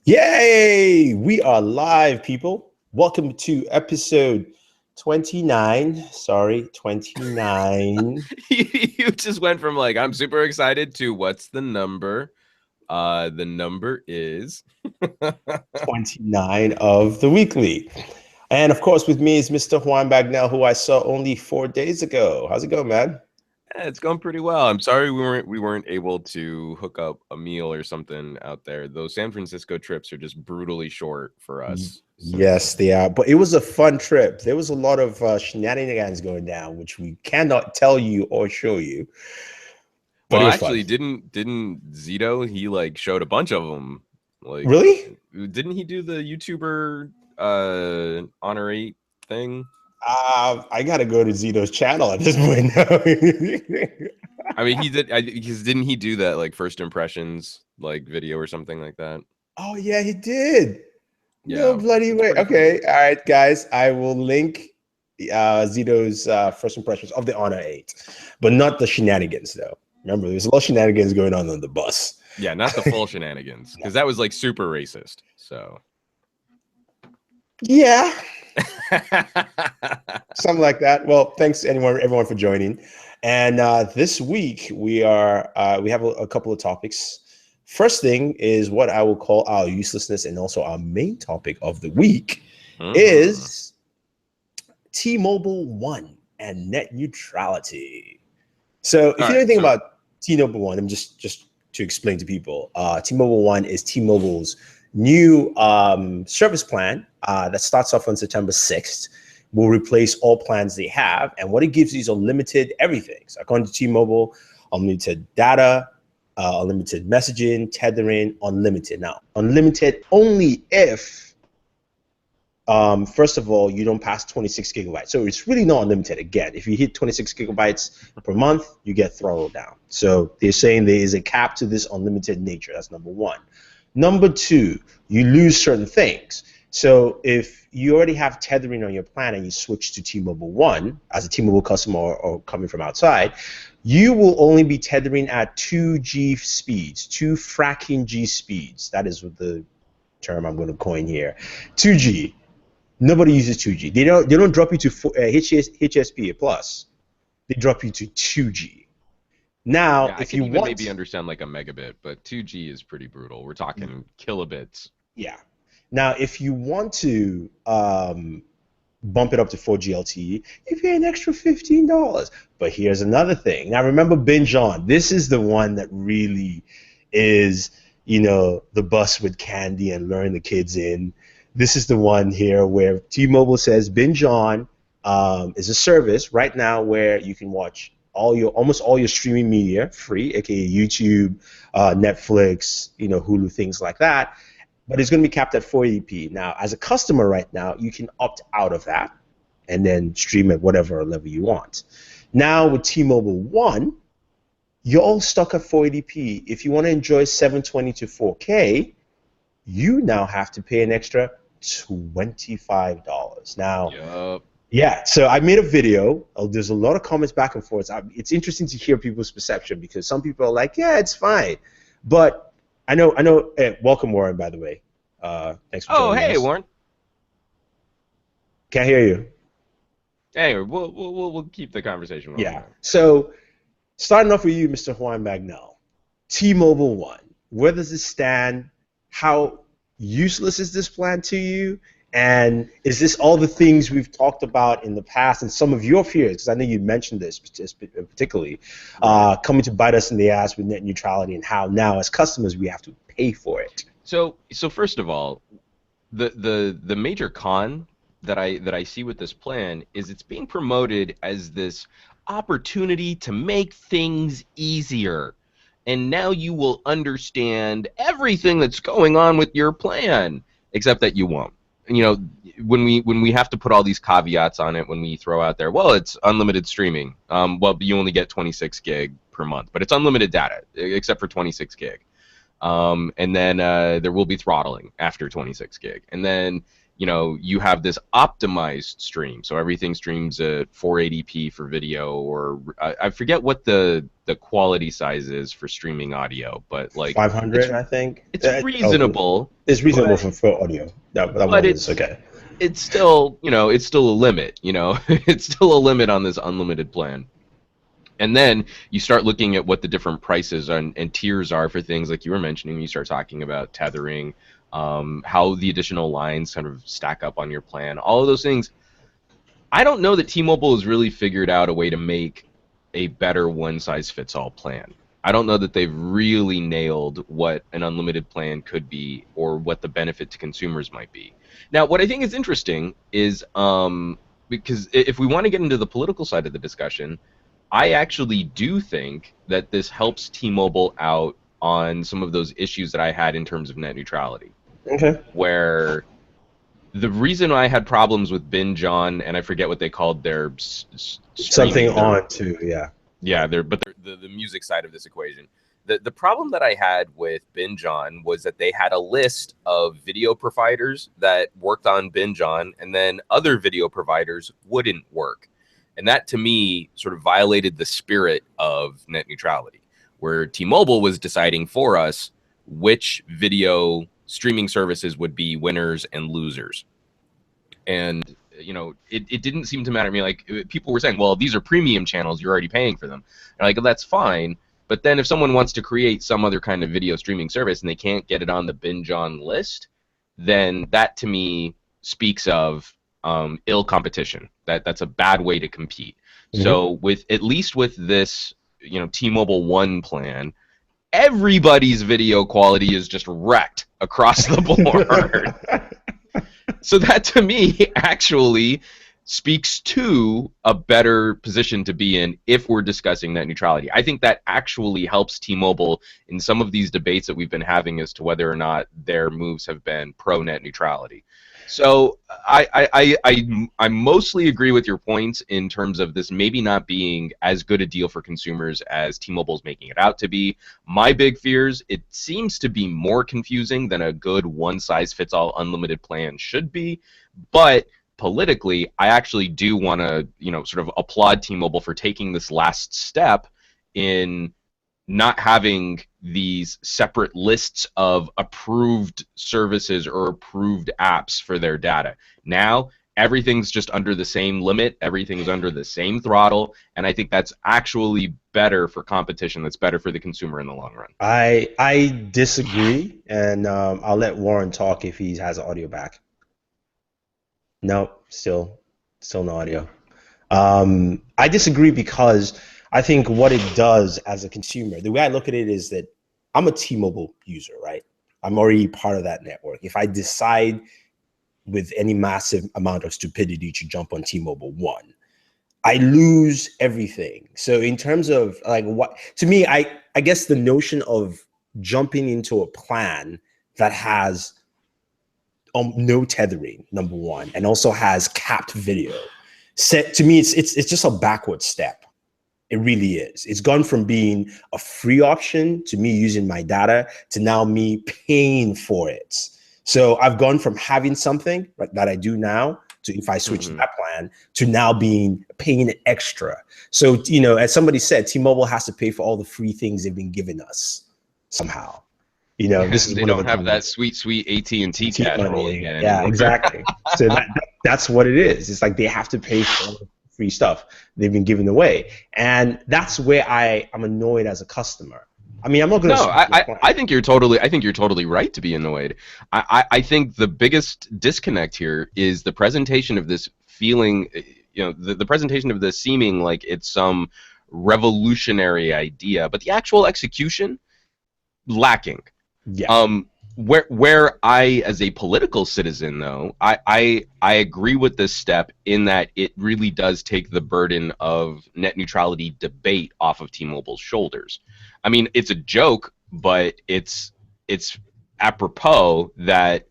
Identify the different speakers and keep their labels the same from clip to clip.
Speaker 1: Yay! We are live, people. Welcome to episode 29. Sorry, 29.
Speaker 2: You just went from like, I'm super excited to what's the number? The number is
Speaker 1: 29 of the weekly. And of course, with me is Mr. Juan Bagnell, who I saw only 4 days ago. How's it going, man?
Speaker 2: It's going pretty well. I'm sorry we weren't able to hook up a meal or something out there. Those San Francisco trips are just brutally short for us. So.
Speaker 1: Yes, they are. But it was a fun trip. There was a lot of shenanigans going down, which we cannot tell you or show you. But
Speaker 2: Well,
Speaker 1: it was
Speaker 2: actually,
Speaker 1: fun.
Speaker 2: didn't Zito? He like showed a bunch of them. Like,
Speaker 1: Really?
Speaker 2: didn't he do the YouTuber Honor 8 thing?
Speaker 1: I gotta go to Zito's channel at this point now.
Speaker 2: I mean, he did because didn't he do that like first impressions like video or something like that?
Speaker 1: Oh yeah, he did. No
Speaker 2: Yeah,
Speaker 1: bloody
Speaker 2: it's
Speaker 1: way.
Speaker 2: pretty
Speaker 1: Okay,
Speaker 2: cool.
Speaker 1: all right, guys. I will link Zito's first impressions of the Honor 8, but not the shenanigans though. Remember, there's a lot of shenanigans going on the bus.
Speaker 2: Yeah, not the full shenanigans because that was like super racist. So
Speaker 1: Yeah, something like that. Well, thanks everyone for joining. And this week we have a couple of topics. First thing is what I will call our uselessness, and also our main topic of the week is T-Mobile One and net neutrality. So if you know anything about T-Mobile One, I'm just to explain to people, T-Mobile One is T-Mobile's new service plan that starts off on September 6th. Will replace all plans they have, and what it gives you is unlimited everything. So according to T-Mobile, unlimited data, unlimited messaging, tethering, unlimited. Now, unlimited only if, first of all, you don't pass 26 gigabytes. So it's really not unlimited. Again, if you hit 26 gigabytes per month, you get throttled down. So they're saying there is a cap to this unlimited nature. That's number one. Number two, you lose certain things. So if you already have tethering on your plan and you switch to T-Mobile One as a T-Mobile customer or coming from outside, you will only be tethering at 2G speeds, 2 fracking G speeds. That is what the term I'm going to coin here. 2G. Nobody uses 2G. They don't drop you to HSP plus. They drop you to 2G. Now,
Speaker 2: yeah,
Speaker 1: if you want,
Speaker 2: maybe understand like a megabit, but 2G is pretty brutal. We're talking kilobits.
Speaker 1: Yeah. Now, if you want to bump it up to 4G LTE, you pay an extra $15. But here's another thing. Now, remember Binge On. This is the one that really is, the bus with candy and luring the kids in. This is the one here where T-Mobile says Binge On is a service right now where you can watch almost all your streaming media free, aka YouTube, Netflix, Hulu, things like that. But it's going to be capped at 480p. Now, as a customer right now, you can opt out of that and then stream at whatever level you want. Now, with T-Mobile One, you're all stuck at 480p. If you want to enjoy 720 to 4K, you now have to pay an extra $25. Now,
Speaker 2: Yep.
Speaker 1: Yeah, so I made a video. There's a lot of comments back and forth. It's interesting to hear people's perception because some people are like, yeah, it's fine. But I know. Welcome, Warren, by the way. Thanks for joining us.
Speaker 2: Oh, hey, Warren.
Speaker 1: Can't hear you.
Speaker 2: Hey, we'll keep the conversation rolling.
Speaker 1: Yeah. So starting off with you, Mr. Juan Bagnell. T-Mobile One. Where does it stand? How useless is this plan to you? And is this all the things we've talked about in the past and some of your fears, because I know you mentioned this particularly, coming to bite us in the ass with net neutrality and how now as customers we have to pay for it?
Speaker 2: So first of all, the major con that I see with this plan is it's being promoted as this opportunity to make things easier. And now you will understand everything that's going on with your plan, except that you won't. When we have to put all these caveats on it, when we throw out there, well, it's unlimited streaming. Well, you only get 26 gig per month, but it's unlimited data, except for 26 gig. And then there will be throttling after 26 gig. And then you have this optimized stream, so everything streams at 480p for video, or I forget what the quality size is for streaming audio, but like
Speaker 1: 500, I think.
Speaker 2: it's reasonable.
Speaker 1: It's reasonable
Speaker 2: but,
Speaker 1: for audio. That
Speaker 2: but
Speaker 1: one is okay.
Speaker 2: It's still, it's still a limit. It's still a limit on this unlimited plan. And then you start looking at what the different prices and tiers are for things like you were mentioning. You start talking about tethering, how the additional lines kind of stack up on your plan, all of those things. I don't know that T-Mobile has really figured out a way to make a better one-size-fits-all plan. I don't know that they've really nailed what an unlimited plan could be or what the benefit to consumers might be. Now, what I think is interesting is, because if we want to get into the political side of the discussion, I actually do think that this helps T-Mobile out on some of those issues that I had in terms of net neutrality.
Speaker 1: Okay.
Speaker 2: Where the reason I had problems with binge on, and I forget what they called their
Speaker 1: something on too, yeah.
Speaker 2: Yeah, the music side of this equation. The problem that I had with binge on was that they had a list of video providers that worked on binge on, and then other video providers wouldn't work. And that, to me, sort of violated the spirit of net neutrality, where T-Mobile was deciding for us which video streaming services would be winners and losers. And, it didn't seem to matter to me. Like, people were saying, well, these are premium channels, you're already paying for them. And like, that's fine. But then if someone wants to create some other kind of video streaming service and they can't get it on the binge on list, then that, to me, speaks of ill competition. That's a bad way to compete. Mm-hmm. So at least with this, T-Mobile One plan, everybody's video quality is just wrecked across the board. So that, to me, actually speaks to a better position to be in if we're discussing net neutrality. I think that actually helps T-Mobile in some of these debates that we've been having as to whether or not their moves have been pro net neutrality. So I mostly agree with your points in terms of this maybe not being as good a deal for consumers as T-Mobile's making it out to be. My big fears, it seems to be more confusing than a good one-size-fits-all unlimited plan should be. But politically, I actually do want to, sort of applaud T-Mobile for taking this last step in not having these separate lists of approved services or approved apps for their data. Now, everything's just under the same limit, everything's under the same throttle, and I think that's actually better for competition, that's better for the consumer in the long run.
Speaker 1: I disagree, and I'll let Warren talk if he has audio back. No, still no audio. I disagree because I think what it does as a consumer, the way I look at it is that I'm a T-Mobile user, right? I'm already part of that network. If I decide with any massive amount of stupidity to jump on T-Mobile One, I lose everything. So in terms of like what, to me, I guess the notion of jumping into a plan that has no tethering, number one, and also has capped video, to me, it's just a backward step. It really is. It's gone from being a free option to me using my data to now me paying for it. So I've gone from having something that I do now to, if I switch to that plan, to now paying extra. So, as somebody said, T-Mobile has to pay for all the free things they've been giving us somehow. This is
Speaker 2: they don't have that sweet AT&T cash rolling in.
Speaker 1: Yeah, exactly. So that's what it is. It's like they have to pay for all the free stuff they've been giving away, and that's where I'm annoyed as a customer. I mean, I'm not going to.
Speaker 2: No, I think you're totally right to be annoyed. I think the biggest disconnect here is the presentation of this feeling, the presentation of this seeming like it's some revolutionary idea, but the actual execution lacking.
Speaker 1: Yeah.
Speaker 2: Where I, as a political citizen, though, I agree with this step in that it really does take the burden of net neutrality debate off of T-Mobile's shoulders. I mean, it's a joke, but it's apropos that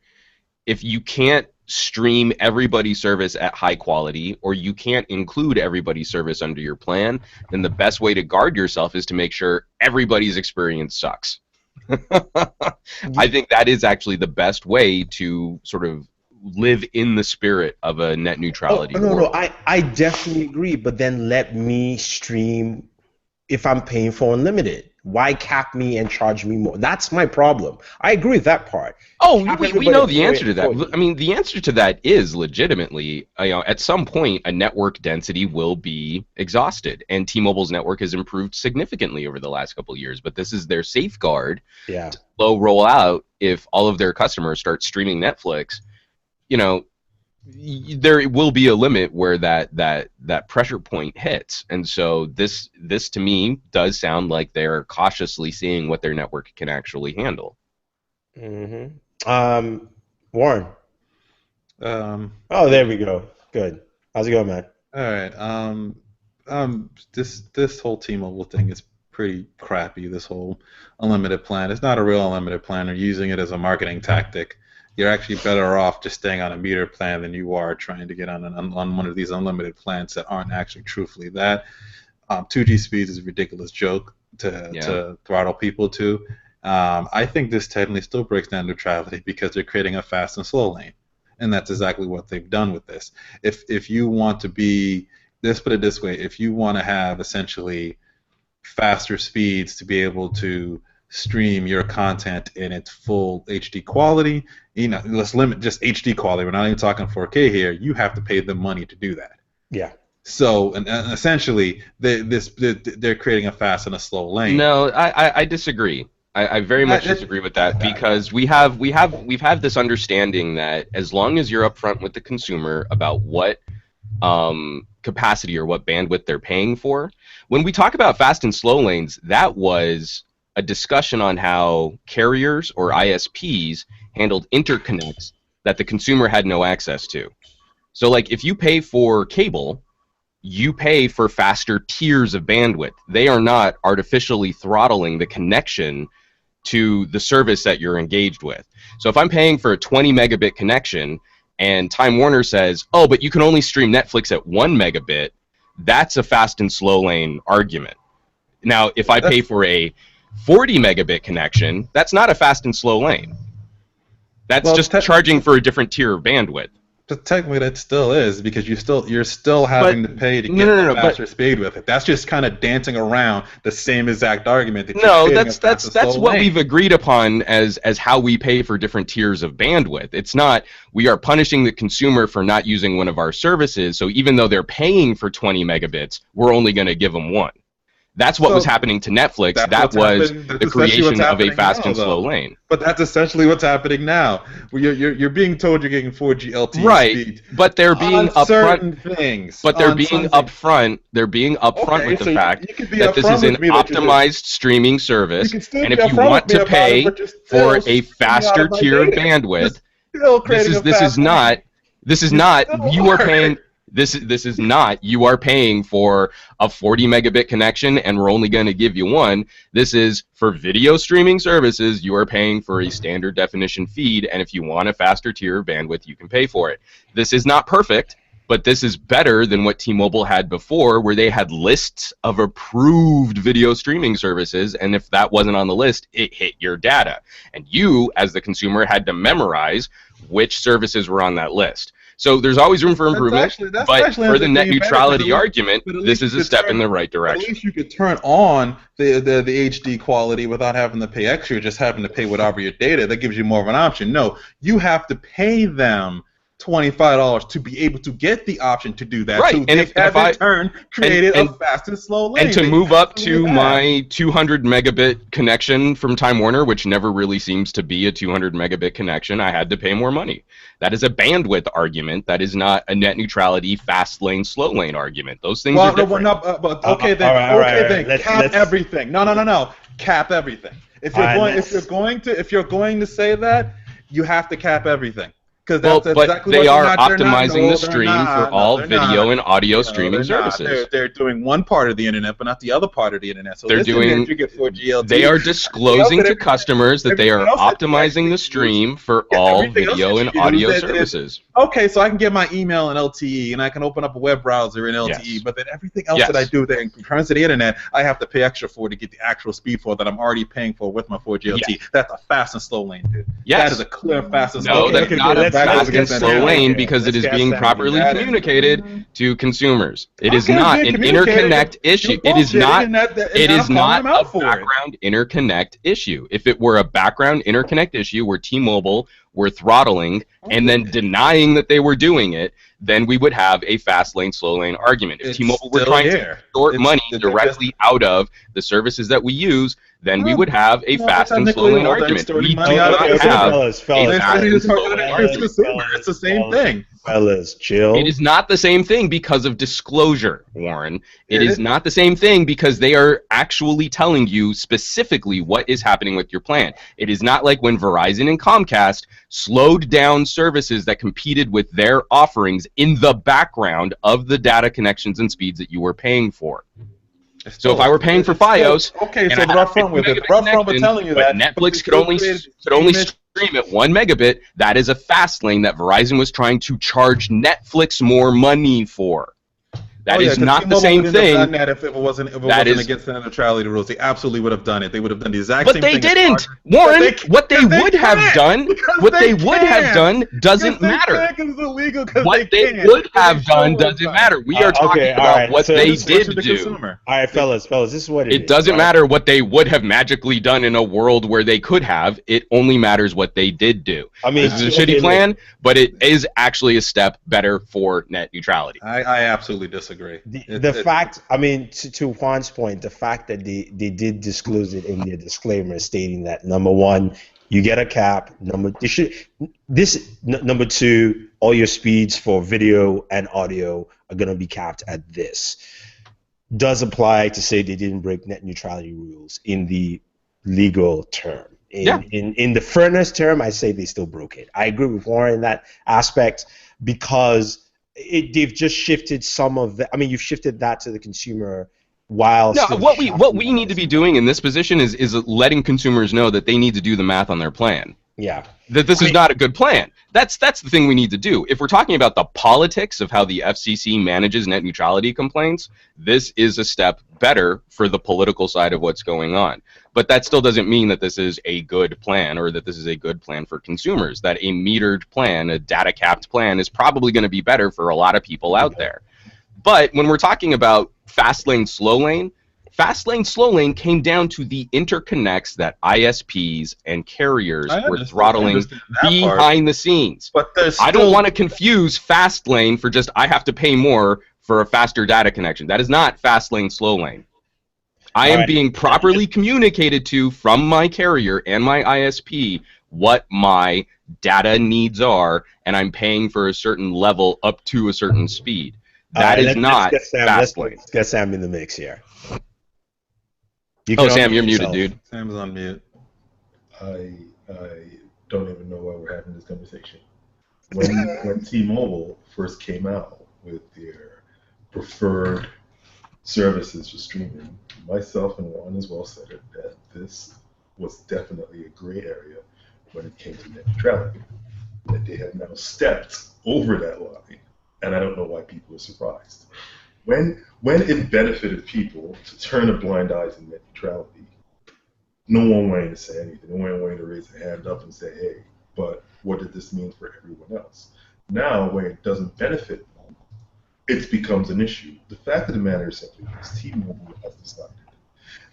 Speaker 2: if you can't stream everybody's service at high quality, or you can't include everybody's service under your plan, then the best way to guard yourself is to make sure everybody's experience sucks. I think that is actually the best way to sort of live in the spirit of a net neutrality
Speaker 1: no,
Speaker 2: world.
Speaker 1: I definitely agree, but then let me stream if I'm paying for unlimited. Why cap me and charge me more? That's my problem. I agree with that part.
Speaker 2: Oh,
Speaker 1: Cap
Speaker 2: we
Speaker 1: everybody
Speaker 2: know the
Speaker 1: for
Speaker 2: answer to that.
Speaker 1: it.
Speaker 2: I mean, the answer to that is legitimately, at some point, a network density will be exhausted, and T-Mobile's network has improved significantly over the last couple of years. But this is their safeguard
Speaker 1: Yeah.
Speaker 2: to slow roll out if all of their customers start streaming Netflix. There will be a limit where that pressure point hits, and so this to me does sound like they're cautiously seeing what their network can actually handle.
Speaker 1: Warren. Oh, there we go. Good. How's it going, man?
Speaker 3: All right. This whole T-Mobile thing is pretty crappy. This whole unlimited plan. It's not a real unlimited plan. They're using it as a marketing tactic. You're actually better off just staying on a meter plan than you are trying to get on one of these unlimited plans that aren't actually truthfully that. 2G speeds is a ridiculous joke to throttle people to. I think this technically still breaks down neutrality because they're creating a fast and slow lane, and that's exactly what they've done with this. If you want to be, let's put it this way, if you want to have essentially faster speeds to be able to stream your content in its full HD quality, let's limit just HD quality. We're not even talking 4K here. You have to pay them money to do that.
Speaker 1: Yeah.
Speaker 3: So, and essentially, they're creating a fast and a slow lane.
Speaker 2: No, I disagree. I very much disagree with that, because we've had this understanding that as long as you're upfront with the consumer about what capacity or what bandwidth they're paying for, when we talk about fast and slow lanes, that was a discussion on how carriers or ISPs handled interconnects that the consumer had no access to. So, like, if you pay for cable, you pay for faster tiers of bandwidth. They are not artificially throttling the connection to the service that you're engaged with. So if I'm paying for a 20 megabit connection and Time Warner says, oh, but you can only stream Netflix at 1 megabit, that's a fast and slow lane argument. Now, if I pay for a 40 megabit connection, that's not a fast and slow lane. That's just charging for a different tier of bandwidth.
Speaker 3: But technically, that still is, because you're still having to pay to get faster speed with it. That's just kind of dancing around the same exact argument.
Speaker 2: That's what we've agreed upon as how we pay for different tiers of bandwidth. It's not we are punishing the consumer for not using one of our services. So even though they're paying for 20 megabits, we're only going to give them one. That's what was happening to Netflix. That was the creation of a fast and slow lane.
Speaker 3: But that's essentially what's happening now. You're being told you're getting 4G LTE
Speaker 2: speed. But they're being upfront.
Speaker 3: Things.
Speaker 2: But they're being upfront. They're being upfront with the fact that this is an optimized streaming service, and if you want to pay for a faster tier of bandwidth, this is not you are paying. This is not you are paying for a 40 megabit connection and we're only going to give you one. This is for video streaming services. You are paying for a standard definition feed, and if you want a faster tier of bandwidth, you can pay for it. This is not perfect, but this is better than what T-Mobile had before, where they had lists of approved video streaming services, and if that wasn't on the list, it hit your data. And you, as the consumer, had to memorize which services were on that list. So there's always room for improvement, but for the net neutrality argument, this is a step in the right direction.
Speaker 3: At least you could turn on the HD quality without having to pay extra, just having to pay whatever your data. That gives you more of an option. No, you have to pay them $25 to be able to get the option to do that.
Speaker 2: Right,
Speaker 3: So
Speaker 2: and
Speaker 3: if in turn created a fast and slow lane.
Speaker 2: And to move up to my 200 megabit connection from Time Warner, which never really seems to be a 200 megabit connection, I had to pay more money. That is a bandwidth argument. That is not a net neutrality fast lane, slow lane argument. Those things are different.
Speaker 3: Cap everything. No. Cap everything. If you're going to say that, you have to cap everything.
Speaker 2: But they are optimizing the stream for all video and audio streaming services.
Speaker 3: They're doing one part of the internet, but not the other part of the internet. So
Speaker 2: they are disclosing to customers that they are optimizing the stream for all video and audio services.
Speaker 3: Okay, so I can get my email in LTE, and I can open up a web browser in LTE, but then everything else that I do there in terms of the internet, I have to pay extra for to get the actual speed for that I'm already paying for with my 4G LTE. That's a fast and slow lane, dude. That is a clear fast and slow lane.
Speaker 2: That's not a fast and slow lane because it is being properly communicated to consumers. It is not an interconnect issue. It is not. It is not a background interconnect issue. If it were a background interconnect issue where T-Mobile were throttling and then denying that they were doing it, then we would have a fast lane, slow lane argument. If T-Mobile were trying to extort money directly out of the services that we use, then we would have a fast and slow lane argument. We do not have a fast and slow lane argument.
Speaker 3: It's the same thing.
Speaker 1: Fellas, chill.
Speaker 2: It is not the same thing because of disclosure, Warren. It is not the same thing because they are actually telling you specifically what is happening with your plan. It is not like when Verizon and Comcast slowed down services that competed with their offerings in the background of the data connections and speeds that you were paying for. So if I were paying for FiOS,
Speaker 3: okay, so rough front with it. Rough front with telling you that
Speaker 2: Netflix could only stream at 1 megabit. That is a fast lane that Verizon was trying to charge Netflix more money for. That is not the same thing.
Speaker 3: Done that if it wasn't against the neutrality rules, they absolutely would have done it. They would have done the exact same thing.
Speaker 2: But they didn't, Warren. What they would have done doesn't matter. What they would have done doesn't matter. We are talking about what they did do.
Speaker 1: All right, fellas, this is what it is.
Speaker 2: It doesn't matter what they would have magically done in a world where they could have. It only matters what they did do. I mean, this is a shitty plan, but it is actually a step better for net neutrality.
Speaker 3: I absolutely disagree.
Speaker 1: The fact, I mean, to Juan's point, the fact that they did disclose it in their disclaimer stating that, number one, you get a cap. Number two, all your speeds for video and audio are going to be capped at this. Does apply to say they didn't break net neutrality rules in the legal term. In the fairness term, I say they still broke it. I agree with Warren in that aspect because they've just shifted some of the. I mean, you've shifted that to the consumer while.
Speaker 2: No, what we need to be doing in this position is letting consumers know that they need to do the math on their plan.
Speaker 1: Yeah.
Speaker 2: That this is not a good plan. That's the thing we need to do. If we're talking about the politics of how the FCC manages net neutrality complaints, this is a step better for the political side of what's going on. But that still doesn't mean that this is a good plan or that this is a good plan for consumers. That a metered plan, a data-capped plan, is probably going to be better for a lot of people out there. But when we're talking about fast lane, slow lane came down to the interconnects that ISPs and carriers were throttling behind the scenes. But I don't want to confuse fast lane for just I have to pay more for a faster data connection. That is not fast lane, slow lane. I am being properly communicated to from my carrier and my ISP what my data needs are, and I'm paying for a certain level up to a certain speed. That is not fast lane.
Speaker 1: Let's get Sam in the mix here.
Speaker 2: Sam, you're muted, dude.
Speaker 3: Sam's on mute.
Speaker 4: I don't even know why we're having this conversation. When T-Mobile first came out with their preferred services for streaming, myself and Juan as well said it, that this was definitely a gray area when it came to net neutrality. That they have now stepped over that line, and I don't know why people are surprised. When it benefited people to turn a blind eye to net neutrality, no one wanted to say anything. No one wanted to raise a hand up and say, hey, but what did this mean for everyone else? Now, when it doesn't benefit them, it becomes an issue. The fact of the matter is simply this: T-Mobile has decided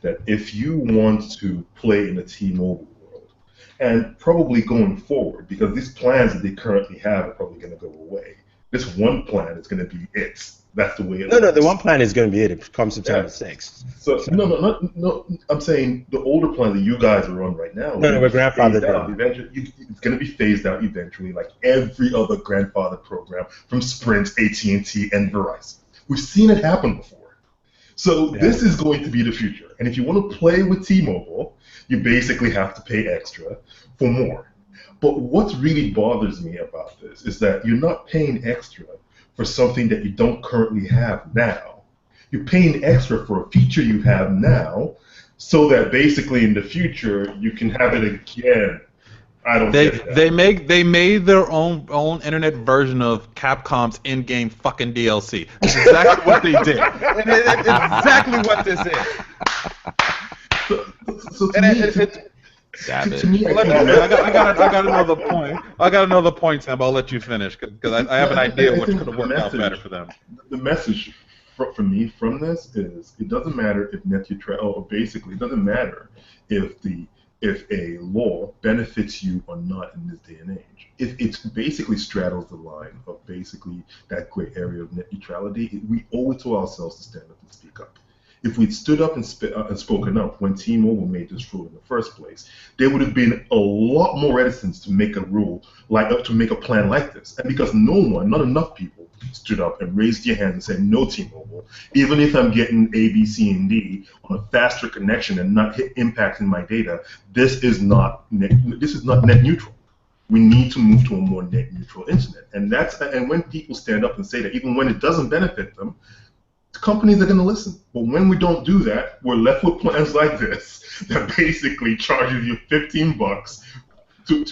Speaker 4: that if you want to play in the T-Mobile world, and probably going forward, because these plans that they currently have are probably going to go away, this one plan is going to be it. That's the way it
Speaker 1: No, the one plan is going to be it. It comes September 6th.
Speaker 4: So. No. I'm saying the older plan that you guys are on right now.
Speaker 1: No, we're grandfathered out.
Speaker 4: It's going to be phased out eventually, like every other grandfather program from Sprint, AT&T, and Verizon. We've seen it happen before. So this is going to be the future. And if you want to play with T-Mobile, you basically have to pay extra for more. But what really bothers me about this is that you're not paying extra for something that you don't currently have now. You're paying extra for a feature you have now, so that basically in the future you can have it again. I don't get that.
Speaker 3: They made their own internet version of Capcom's in-game fucking DLC. That's exactly what they did. And it's exactly what this is.
Speaker 2: Savage.
Speaker 4: To me,
Speaker 3: I got another point. I got another point, Sam. But I'll let you finish because I have an idea what could have worked out better for them.
Speaker 4: The message for me from this is it doesn't matter if net neutrality, or basically it doesn't matter if a law benefits you or not in this day and age. It basically straddles the line of basically that gray area of net neutrality. We owe it to ourselves to stand up and speak up. If we'd stood up and spoken up when T-Mobile made this rule in the first place, there would have been a lot more reticence to make a rule to make a plan like this. And because not enough people stood up and raised their hands and said, no, T-Mobile, even if I'm getting A, B, C, and D on a faster connection and not impacting my data, this is not net neutral. We need to move to a more net neutral internet. And when people stand up and say that, even when it doesn't benefit them, companies are going to listen. But when we don't do that, we're left with plans like this that basically charges you $15 to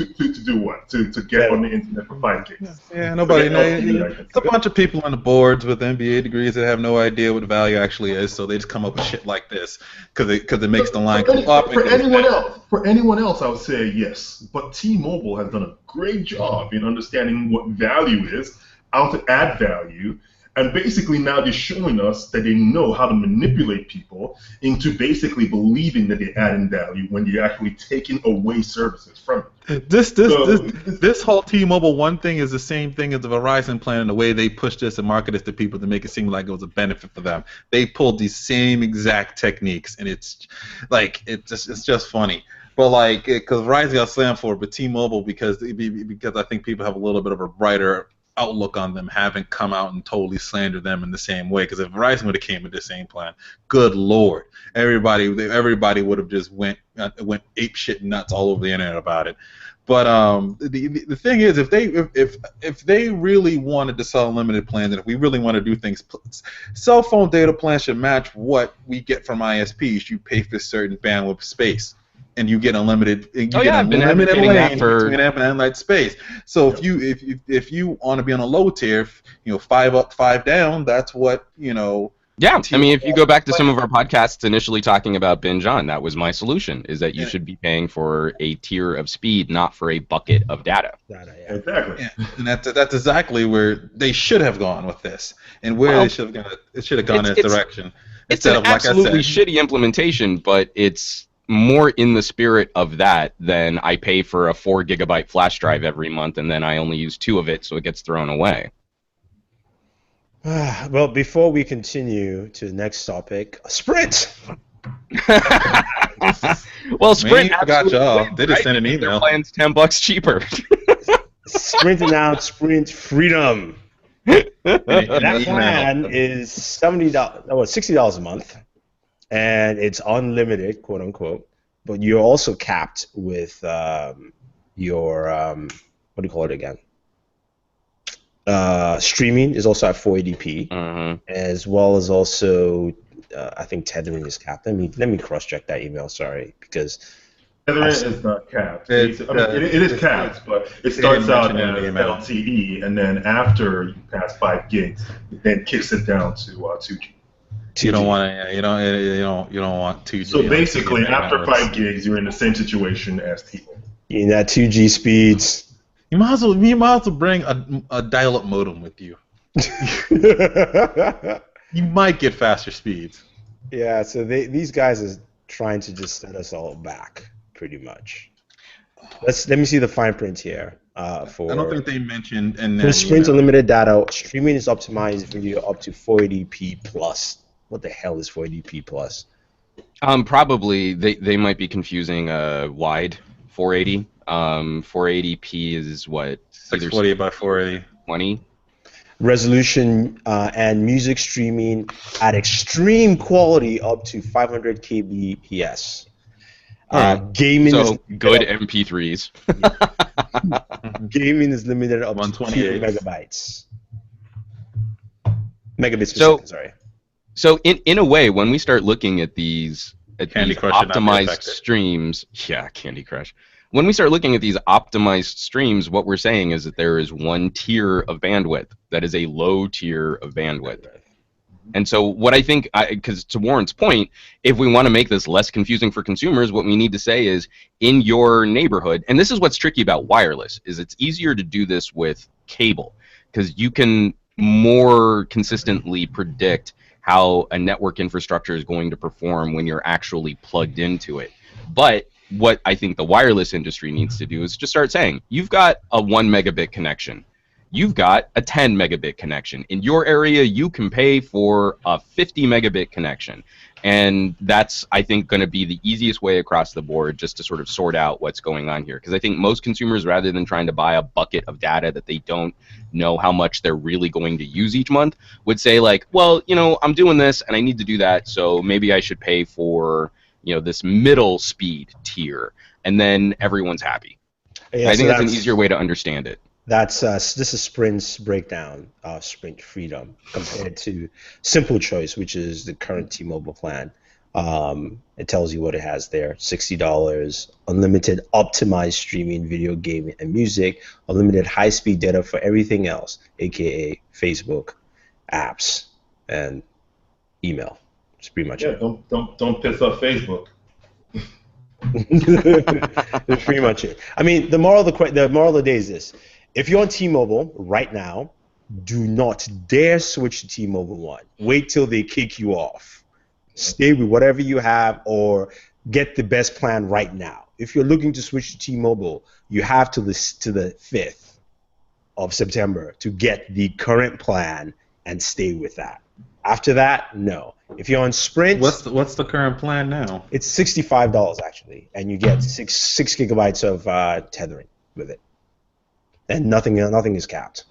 Speaker 4: do what? To get on the internet for 5 gigs.
Speaker 3: Yeah, nobody. It's a bunch of people on the boards with MBA degrees that have no idea what value actually is, so they just come up with shit like this because it makes the line come up.
Speaker 4: For anyone else, I would say yes. But T-Mobile has done a great job in understanding what value is, how to add value. And basically now they're showing us that they know how to manipulate people into basically believing that they're adding value when they're actually taking away services from it.
Speaker 3: This whole T-Mobile One thing is the same thing as the Verizon plan, and the way they push this and market this to people to make it seem like it was a benefit for them. They pulled these same exact techniques, and it's just funny. But like, because Verizon got slammed for it, but T-Mobile because I think people have a little bit of a brighter outlook on them, haven't come out and totally slandered them in the same way. Because if Verizon would have came with the same plan, good lord, everybody would have just went ape shit nuts all over the internet about it. But the thing is, if they really wanted to sell unlimited plans, and if we really want to do things, cell phone data plans should match what we get from ISPs. You pay for certain bandwidth space, and you get unlimited.
Speaker 2: I've been advocating that for
Speaker 3: between and space. So if you want to be on a low tier, 5 up, 5 down, that's what
Speaker 2: Yeah, I mean, if you go back to some of our podcasts initially talking about binge on, that was my solution: is that you should be paying for a tier of speed, not for a bucket of data.
Speaker 4: Exactly.
Speaker 3: Yeah. And that's exactly where they should have gone with this, and where they should have gone. It should have gone in this direction.
Speaker 2: It's an absolutely shitty implementation, but it's more in the spirit of that than I pay for a 4 gigabyte flash drive every month and then I only use 2 of it, so it gets thrown away.
Speaker 1: Well, before we continue to the next topic, Sprint.
Speaker 2: Well, Sprint
Speaker 3: got y'all. They just sent an email.
Speaker 2: Their plan's $10 cheaper.
Speaker 1: Sprint announced Sprint Freedom. That plan is $60 a month, and it's unlimited, quote unquote. But you're also capped with your what do you call it again? Streaming is also at 480p, as well as also I think tethering is capped. Let me cross-check that email. Sorry, because
Speaker 4: tethering is not capped. It is capped, but it starts out as LTE, and then after you pass 5 gigs, it then kicks it down to 2G.
Speaker 3: You don't want to. You don't want 2G.
Speaker 4: So basically, after 5 gigs, you're in the same situation as T-Mobile.
Speaker 1: In that 2G speeds.
Speaker 3: You might as well bring a dial-up modem with you. You might get faster speeds.
Speaker 1: Yeah, so these guys are trying to just set us all back, pretty much. Let me see the fine print here. I
Speaker 3: don't think they mentioned. And
Speaker 1: for Sprint unlimited data, streaming is optimized video up to 480p plus. What the hell is 480p plus?
Speaker 2: Probably they might be confusing wide 480. 480p is what?
Speaker 3: 640 by 480.
Speaker 2: 20.
Speaker 1: Resolution and music streaming at extreme quality up to 500 kbps. Gaming
Speaker 2: so
Speaker 1: is
Speaker 2: good MP3s.
Speaker 1: Gaming is limited up to 2 megabytes. Megabits per second, sorry.
Speaker 2: So in a way, when we start looking at these optimized streams, Candy Crush. When we start looking at these optimized streams, what we're saying is that there is one tier of bandwidth that is a low tier of bandwidth. And so what I think, because to Warren's point, if we want to make this less confusing for consumers, what we need to say is in your neighborhood, and this is what's tricky about wireless, is it's easier to do this with cable because you can more consistently predict how a network infrastructure is going to perform when you're actually plugged into it. But what I think the wireless industry needs to do is just start saying, you've got a 1 megabit connection. You've got a 10 megabit connection. In your area, you can pay for a 50 megabit connection. And that's, I think, going to be the easiest way across the board just to sort of sort out what's going on here. Because I think most consumers, rather than trying to buy a bucket of data that they don't know how much they're really going to use each month, would say like, well, you know, I'm doing this and I need to do that, so maybe I should pay for, you know, this middle speed tier. And then everyone's happy. Yeah, I think that's an easier way to understand it.
Speaker 1: That's this is Sprint's breakdown of Sprint Freedom compared to Simple Choice, which is the current T-Mobile plan. It tells you what it has there: $60, unlimited optimized streaming, video, gaming, and music, unlimited high-speed data for everything else, aka Facebook, apps, and email. That's pretty much it.
Speaker 4: Don't piss off Facebook.
Speaker 1: That's pretty much it. I mean, the moral of the day is this. If you're on T-Mobile right now, do not dare switch to T-Mobile One. Wait till they kick you off. Stay with whatever you have or get the best plan right now. If you're looking to switch to T-Mobile, you have to the 5th of September to get the current plan and stay with that. After that, no. If you're on Sprint,
Speaker 3: what's the current plan now?
Speaker 1: It's $65 actually, and you get six gigabytes of tethering with it. And nothing is capped.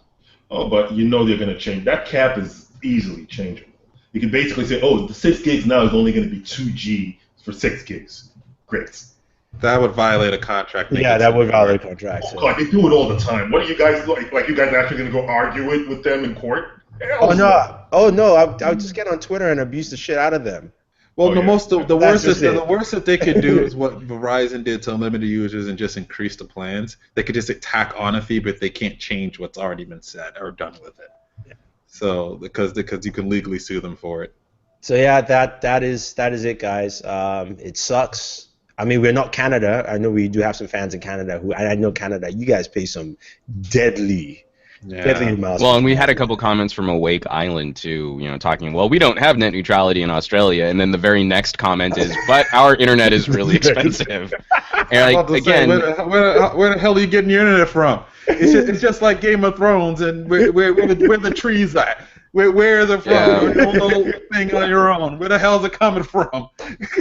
Speaker 4: Oh, but you know they're going to change. That cap is easily changeable. You can basically say, oh, the 6 gigs now is only going to be 2G for 6 gigs. Great.
Speaker 3: That would violate a contract.
Speaker 1: Yeah, that would violate a contract.
Speaker 4: Oh, God, they do it all the time. What are you guys like? You guys actually going to go argue it with them in court?
Speaker 1: Oh no! I'll just get on Twitter and abuse the shit out of them.
Speaker 3: Well, the worst that they could do is what Verizon did to unlimited users and just increase the plans. They could just tack on a fee, but they can't change what's already been said or done with it. Yeah. So because you can legally sue them for it.
Speaker 1: So yeah, that is it, guys. It sucks. I mean, we're not Canada. I know we do have some fans in Canada who I know Canada. You guys pay some deadly.
Speaker 3: Yeah.
Speaker 2: Well, and we had a couple comments from Awake Island too, you know, talking, well, we don't have net neutrality in Australia, and then the very next comment is, but our internet is really expensive. And like, again,
Speaker 3: where the hell are you getting your internet from? It's just like Game of Thrones, and where the trees at? Where is it from? Yeah. You don't know the thing on your own. Where the hell is it coming from?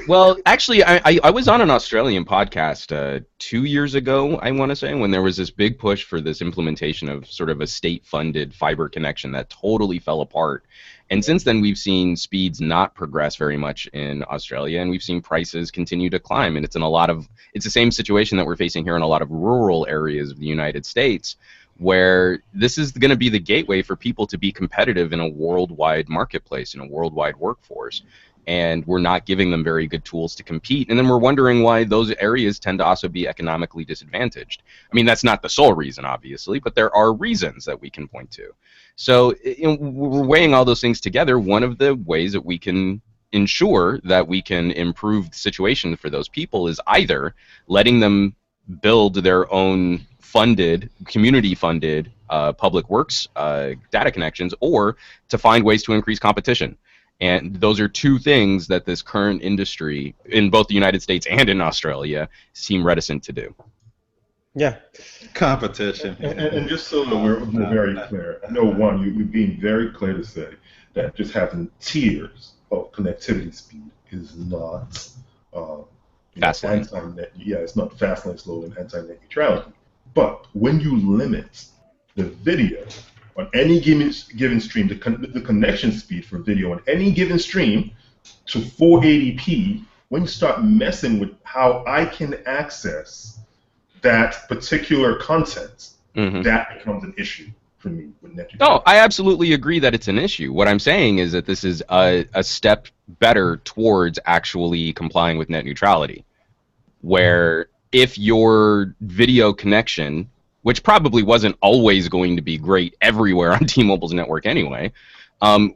Speaker 2: Well, actually, I was on an Australian podcast 2 years ago, I want to say, when there was this big push for this implementation of sort of a state-funded fiber connection that totally fell apart. And since then, we've seen speeds not progress very much in Australia, and we've seen prices continue to climb. And it's the same situation that we're facing here in a lot of rural areas of the United States, where this is going to be the gateway for people to be competitive in a worldwide marketplace, in a worldwide workforce. And we're not giving them very good tools to compete. And then we're wondering why those areas tend to also be economically disadvantaged. I mean, that's not the sole reason, obviously, but there are reasons that we can point to. So we're weighing all those things together. One of the ways that we can ensure that we can improve the situation for those people is either letting them build their own community-funded public works data connections, or to find ways to increase competition. And those are two things that this current industry in both the United States and in Australia seem reticent to do.
Speaker 1: Yeah.
Speaker 3: Competition.
Speaker 4: And just so that we're very clear, I know, one, you're being very clear to say that just having tiers of connectivity speed is not
Speaker 2: fast lane.
Speaker 4: It's not fast lane, slow lane, anti-net neutrality. But when you limit the video on any given stream, the connection speed for video on any given stream to 480p, when you start messing with how I can access that particular content, that becomes an issue for me with net neutrality.
Speaker 2: Oh, I absolutely agree that it's an issue. What I'm saying is that this is a step better towards actually complying with net neutrality, where if your video connection, which probably wasn't always going to be great everywhere on T-Mobile's network anyway,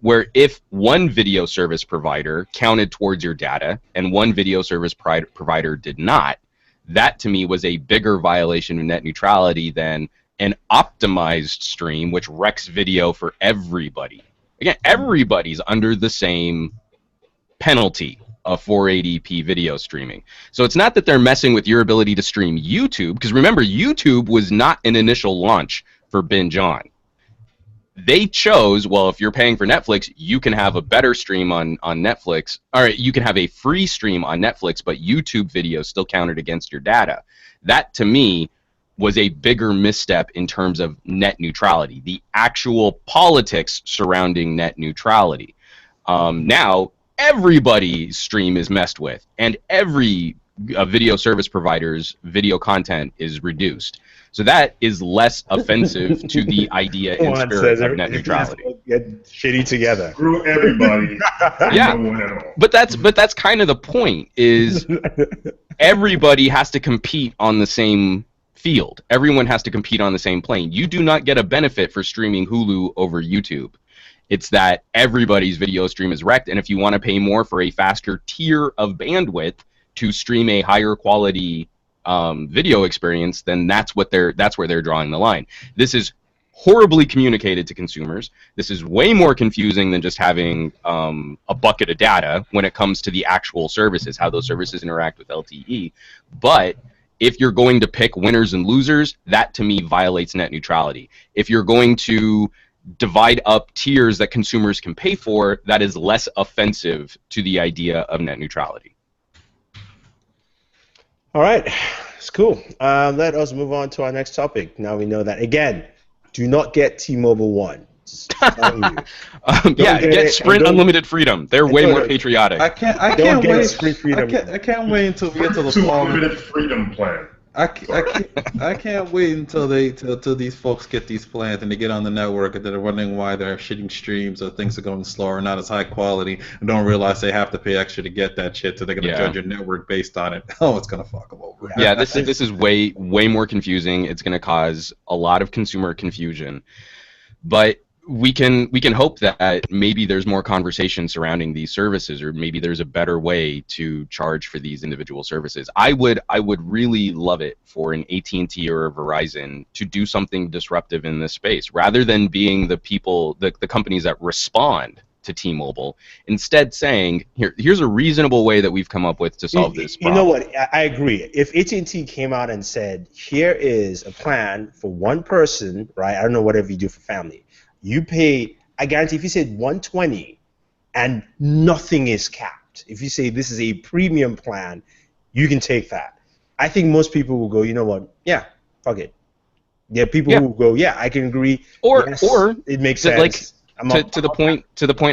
Speaker 2: where if one video service provider counted towards your data and one video service provider did not, that to me was a bigger violation of net neutrality than an optimized stream, which wrecks video for everybody. Again, everybody's under the same penalty of 480p video streaming. So it's not that they're messing with your ability to stream YouTube, because remember, YouTube was not an initial launch for binge on. They chose, well, if you're paying for Netflix, you can have a better stream on Netflix. All right, you can have a free stream on Netflix, but YouTube video still counted against your data. That, to me, was a bigger misstep in terms of net neutrality, the actual politics surrounding net neutrality. Now, everybody's stream is messed with, and every video service provider's video content is reduced. So that is less offensive to the idea and spirit of net neutrality.
Speaker 1: Get shitty together.
Speaker 4: Screw everybody.
Speaker 2: Yeah,
Speaker 4: no one at all.
Speaker 2: but that's kind of the point. Is everybody has to compete on the same field. Everyone has to compete on the same plane. You do not get a benefit for streaming Hulu over YouTube. It's that everybody's video stream is wrecked, and if you want to pay more for a faster tier of bandwidth to stream a higher quality video experience, then that's where they're drawing the line. This is horribly communicated to consumers. This is way more confusing than just having a bucket of data when it comes to the actual services, how those services interact with LTE. But if you're going to pick winners and losers, that to me violates net neutrality. If you're going to divide up tiers that consumers can pay for, that is less offensive to the idea of net neutrality.
Speaker 1: All right, it's cool. Let us move on to our next topic. Now we know that, again, do not get T-Mobile One. Just telling you.
Speaker 2: Get Sprint Unlimited Freedom. They're way more patriotic.
Speaker 3: I can't wait until we get to the fall.
Speaker 4: Unlimited freedom plan.
Speaker 3: I can't wait until these folks get these plans and they get on the network and they're wondering why they're shitting streams or things are going slower, not as high quality, and don't realize they have to pay extra to get that shit, so they're gonna judge your network based on it. Oh, it's gonna fuck them over.
Speaker 2: Yeah, this is way more confusing. It's gonna cause a lot of consumer confusion, but we can hope that maybe there's more conversation surrounding these services, or maybe there's a better way to charge for these individual services. I would really love it for an AT&T or a Verizon to do something disruptive in this space, rather than being the companies that respond to T-Mobile. Instead, saying here's a reasonable way that we've come up with to solve this problem.
Speaker 1: You know what? I agree. If AT&T came out and said, here is a plan for one person, right? I don't know whatever you do for family. You pay, I guarantee, if you said $120 and nothing is capped, if you say this is a premium plan, you can take that. I think most people will go, you know what? Yeah, fuck it. Yeah, people who will go, yeah, I can agree.
Speaker 2: Or
Speaker 1: it makes sense.
Speaker 2: Like to the point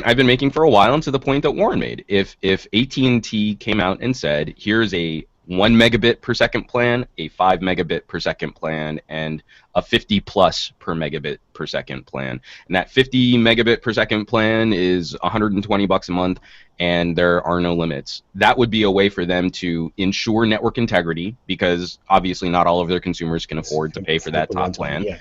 Speaker 2: I've been making for a while, and to the point that Warren made. If AT&T came out and said, here's a 1 megabit per second plan, a 5 megabit per second plan, and a 50 plus per megabit per second plan. And that 50 megabit per second plan is $120 a month, and there are no limits. That would be a way for them to ensure network integrity, because obviously not all of their consumers can afford to pay for that top plan. Yeah.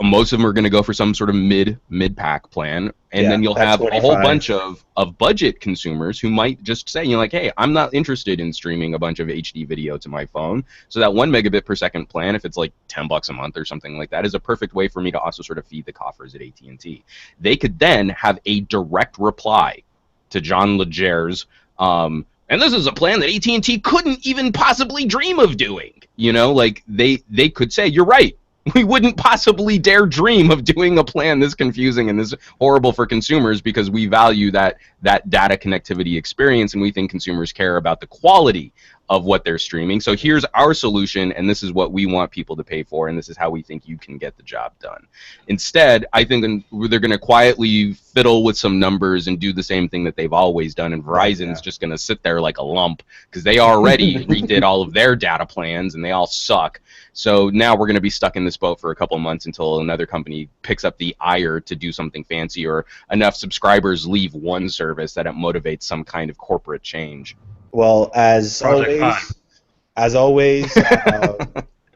Speaker 2: Most of them are going to go for some sort of mid-pack plan, and then you'll have 25. A whole bunch of budget consumers who might just say, like, hey, I'm not interested in streaming a bunch of HD video to my phone, so that 1 megabit per second plan, if it's like $10 a month or something like that, is a perfect way for me to also sort of feed the coffers at AT&T. They could then have a direct reply to John Legere's, and this is a plan that AT&T couldn't even possibly dream of doing. Like they could say, you're right. We wouldn't possibly dare dream of doing a plan this confusing and this horrible for consumers, because we value that data connectivity experience, and we think consumers care about the quality of what they're streaming. So here's our solution, and this is what we want people to pay for, and this is how we think you can get the job done. Instead, I think they're going to quietly fiddle with some numbers and do the same thing that they've always done, and Verizon's just going to sit there like a lump, because they already redid all of their data plans, and they all suck. So now we're going to be stuck in this boat for a couple months until another company picks up the ire to do something fancy, or enough subscribers leave one service that it motivates some kind of corporate change.
Speaker 1: Well, as always,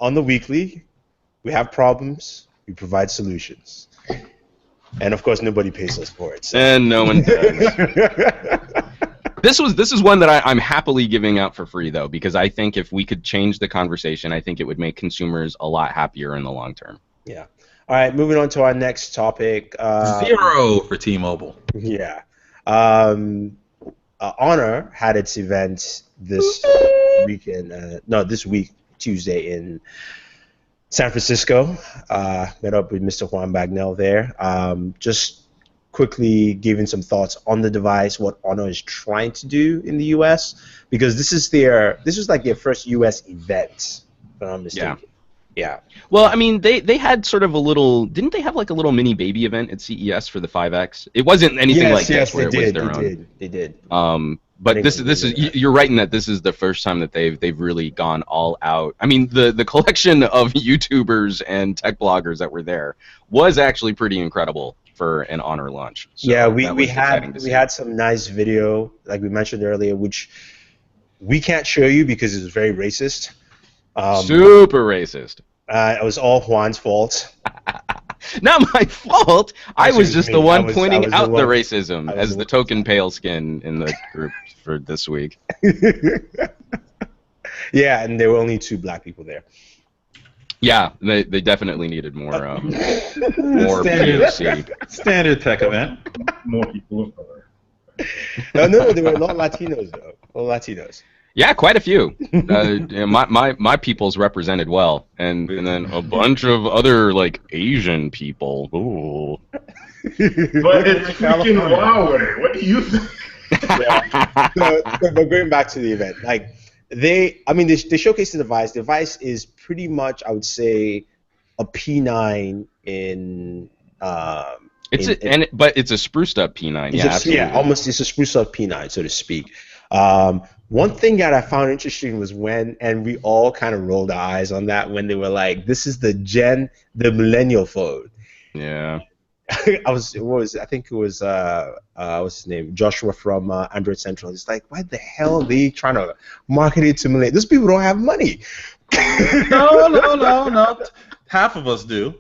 Speaker 1: on the weekly, we have problems, we provide solutions. And of course, nobody pays us for it. So.
Speaker 2: And no one does. This is one that I'm happily giving out for free, though, because I think if we could change the conversation, I think it would make consumers a lot happier in the long term.
Speaker 1: Yeah. All right, moving on to our next topic.
Speaker 3: 0 for T-Mobile.
Speaker 1: Yeah. Honor had its event this weekend. This week, Tuesday, in San Francisco. Met up with Mr. Juan Bagnell there. Just quickly giving some thoughts on the device, what Honor is trying to do in the U.S. because this was like their first U.S. event, if I'm not mistaken. Yeah.
Speaker 2: Well, I mean, they had sort of a little. Didn't they have like a little mini baby event at CES for the 5X? It wasn't anything like this where it was their own.
Speaker 1: They did.
Speaker 2: But this is you're right in that this is the first time that they've really gone all out. I mean, the collection of YouTubers and tech bloggers that were there was actually pretty incredible for an Honor launch. So
Speaker 1: yeah, we had some nice video, like we mentioned earlier, which we can't show you because it's very racist.
Speaker 2: Super racist.
Speaker 1: It was all Juan's fault.
Speaker 2: Not my fault. I was just the one pointing out the
Speaker 1: racism
Speaker 2: racism as the token pale skin in the group for this week.
Speaker 1: Yeah, and there were only 2 black people there.
Speaker 2: Yeah, they definitely needed more POC.
Speaker 3: Standard tech event.
Speaker 4: More people of color.
Speaker 1: No, there were a lot of Latinos though. A lot of Latinos.
Speaker 2: Yeah, quite a few. My people's represented well, and then a bunch of other like Asian people. Ooh.
Speaker 4: But it's freaking Huawei. What do you think?
Speaker 1: Yeah. But going back to the event, like they showcased the device. The device is pretty much, I would say, a P9 in.
Speaker 2: But it's a spruced up P9.
Speaker 1: Almost it's a spruced up P9, so to speak. One thing that I found interesting was and we all kind of rolled our eyes on that when they were like, "This is the millennial phone."
Speaker 2: Yeah.
Speaker 1: what's his name? Joshua from Android Central. He's like, "Why the hell are they trying to market it to millennials? Those people don't have money."
Speaker 3: No. Half of us do.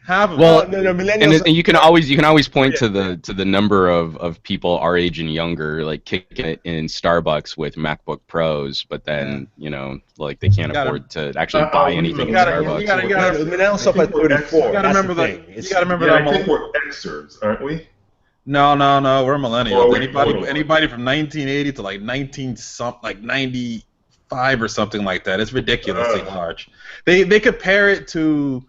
Speaker 1: Millennials.
Speaker 2: And you can always point to the number of people our age and younger like kicking it in Starbucks with MacBook Pros, but then like they can't afford to actually buy anything in Starbucks.
Speaker 1: Millennials up at 34.
Speaker 3: You gotta remember that.
Speaker 4: I think we're Xers, aren't we?
Speaker 3: No, we're millennials. Anybody from 1980 to like 95 or something like that. It's ridiculously large. They compare it to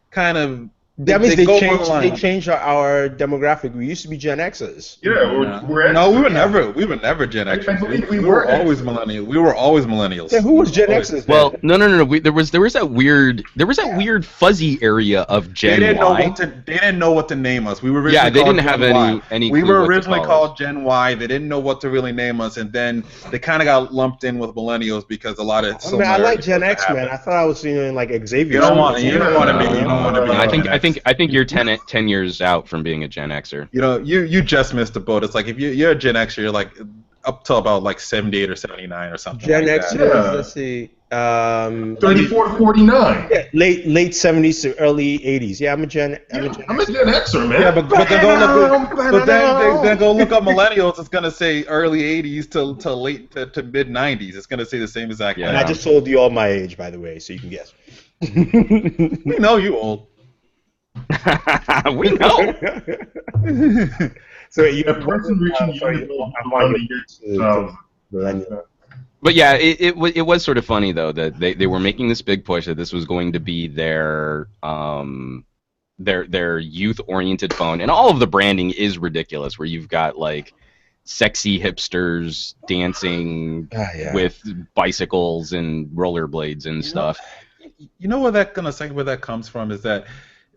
Speaker 3: kind of.
Speaker 1: That means they changed our demographic. We used to be Gen Xers.
Speaker 4: Yeah, we're
Speaker 3: no, we were never Gen Xers. We were always millennials. We were always millennials.
Speaker 1: Yeah, who was Gen Xers?
Speaker 2: Well, no. There was that weird fuzzy area of Gen Y.
Speaker 3: They didn't know what to name us. We were originally
Speaker 2: they didn't have any.
Speaker 3: We were originally called Gen Y. They didn't know what to really name us, and then they kind of got lumped in with millennials because a lot of.
Speaker 1: I like Gen X, man. I thought I was like Xavier.
Speaker 3: You don't want to be.
Speaker 2: I think you're 10 years out from being a Gen Xer.
Speaker 3: You just missed the boat. It's like if you're a Gen Xer, you're like up to about like 78 or 79 or something.
Speaker 1: Gen
Speaker 3: like
Speaker 1: Xer,
Speaker 3: that.
Speaker 1: let's see.
Speaker 4: 34 to 49.
Speaker 1: Yeah, late 70s to early 80s. Yeah, I'm a Gen
Speaker 4: Xer, man.
Speaker 3: Yeah, but then go look up millennials. It's gonna say early 80s to mid 90s. It's gonna say the same exact thing.
Speaker 1: And I just told you all my age, by the way, so you can guess.
Speaker 3: We know you old.
Speaker 2: We know.
Speaker 1: So you're
Speaker 4: person reaching
Speaker 2: But yeah, it was sort of funny though that they were making this big push that this was going to be their youth-oriented phone, and all of the branding is ridiculous. Where you've got like sexy hipsters dancing with bicycles and rollerblades and stuff.
Speaker 3: You know where that comes from is that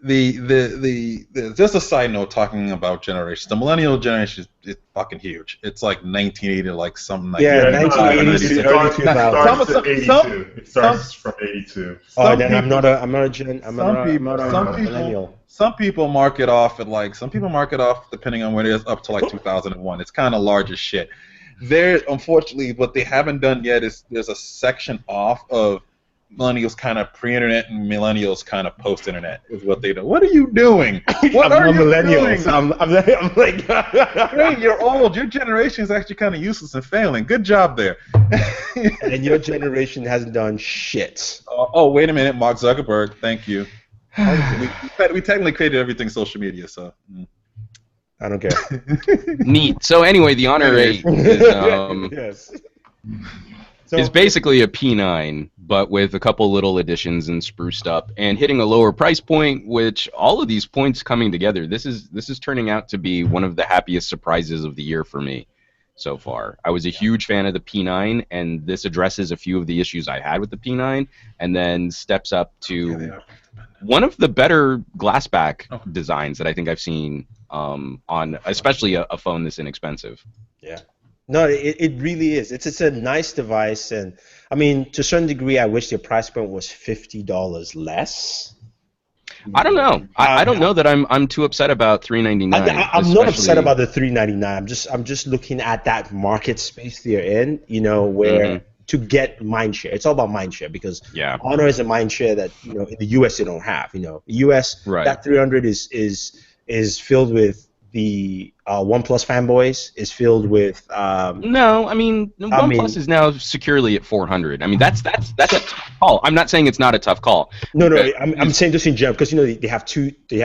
Speaker 3: the just a side note talking about generations. The millennial generation is fucking huge. It's like 1980 to like something like
Speaker 1: 1980 to early
Speaker 4: 2000. It starts from 82.
Speaker 1: Oh, then I'm not a millennial.
Speaker 3: Some people mark it off depending on where it is up to like 2001. It's kind of large as shit. Unfortunately, what they haven't done yet is there's a section off of millennials kind of pre-internet and millennials kind of post-internet is what they do. What are you doing? What
Speaker 1: I'm
Speaker 3: are
Speaker 1: not
Speaker 3: you
Speaker 1: millennials.
Speaker 3: doing?
Speaker 1: I'm like,
Speaker 3: Great, you're old. Your generation is actually kind of useless and failing. Good job there.
Speaker 1: and your generation hasn't done shit.
Speaker 3: Oh, wait a minute, Mark Zuckerberg. Thank you. we technically created everything social media, so.
Speaker 1: I don't care.
Speaker 2: Neat. So anyway, the Honor 8 is,
Speaker 1: yes. So,
Speaker 2: is basically a P9, but with a couple little additions and spruced up, and hitting a lower price point. Which all of these points coming together, this is turning out to be one of the happiest surprises of the year for me so far. I was a huge fan of the P9, and this addresses a few of the issues I had with the P9, and then steps up to one of the better glassback designs that I think I've seen on especially a phone this inexpensive.
Speaker 1: Yeah. No, it really is. It's a nice device, and I mean, to a certain degree, I wish the price point was $50 less.
Speaker 2: I don't know. I don't know that I'm too upset about $399.
Speaker 1: I'm not upset about the $399. I'm just looking at that market space they're in. You know, where to get mindshare, it's all about mindshare because Honor is a mindshare that in the U.S. they don't have. The U.S. that 300 is filled with the OnePlus fanboys, is filled with
Speaker 2: no, I mean OnePlus is now securely at 400. I mean that's a tough call. I'm not saying it's not a tough call.
Speaker 1: No, I'm saying just in general because they have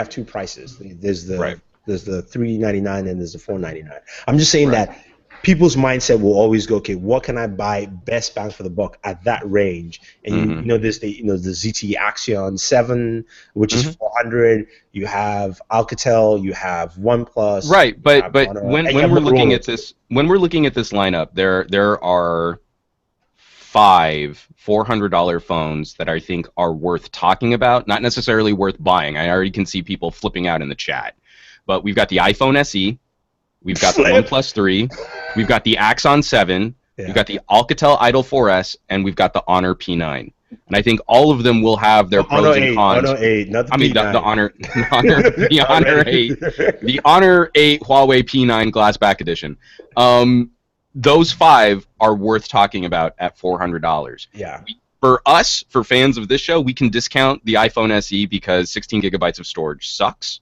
Speaker 1: two prices. There's the $399 and there's the $499. I'm just saying that people's mindset will always go, okay, what can I buy best bang for the buck at that range? And there's the ZTE Axion 7, which is 400. You have Alcatel, you have OnePlus.
Speaker 2: Right, but when we're looking at this lineup, there are 5 $400 phones that I think are worth talking about, not necessarily worth buying. I already can see people flipping out in the chat. But we've got the iPhone SE, we've got the OnePlus 3, we've got the Axon 7, we've got the Alcatel Idol 4S, and we've got the Honor P9. And I think all of them will have their pros and cons.
Speaker 1: Honor 8, not the P9.
Speaker 2: The Honor 8, the Honor 8 Huawei P9 Glassback Edition. Those 5 are worth talking about at $400.
Speaker 1: Yeah.
Speaker 2: For us, for fans of this show, we can discount the iPhone SE because 16 gigabytes of storage sucks.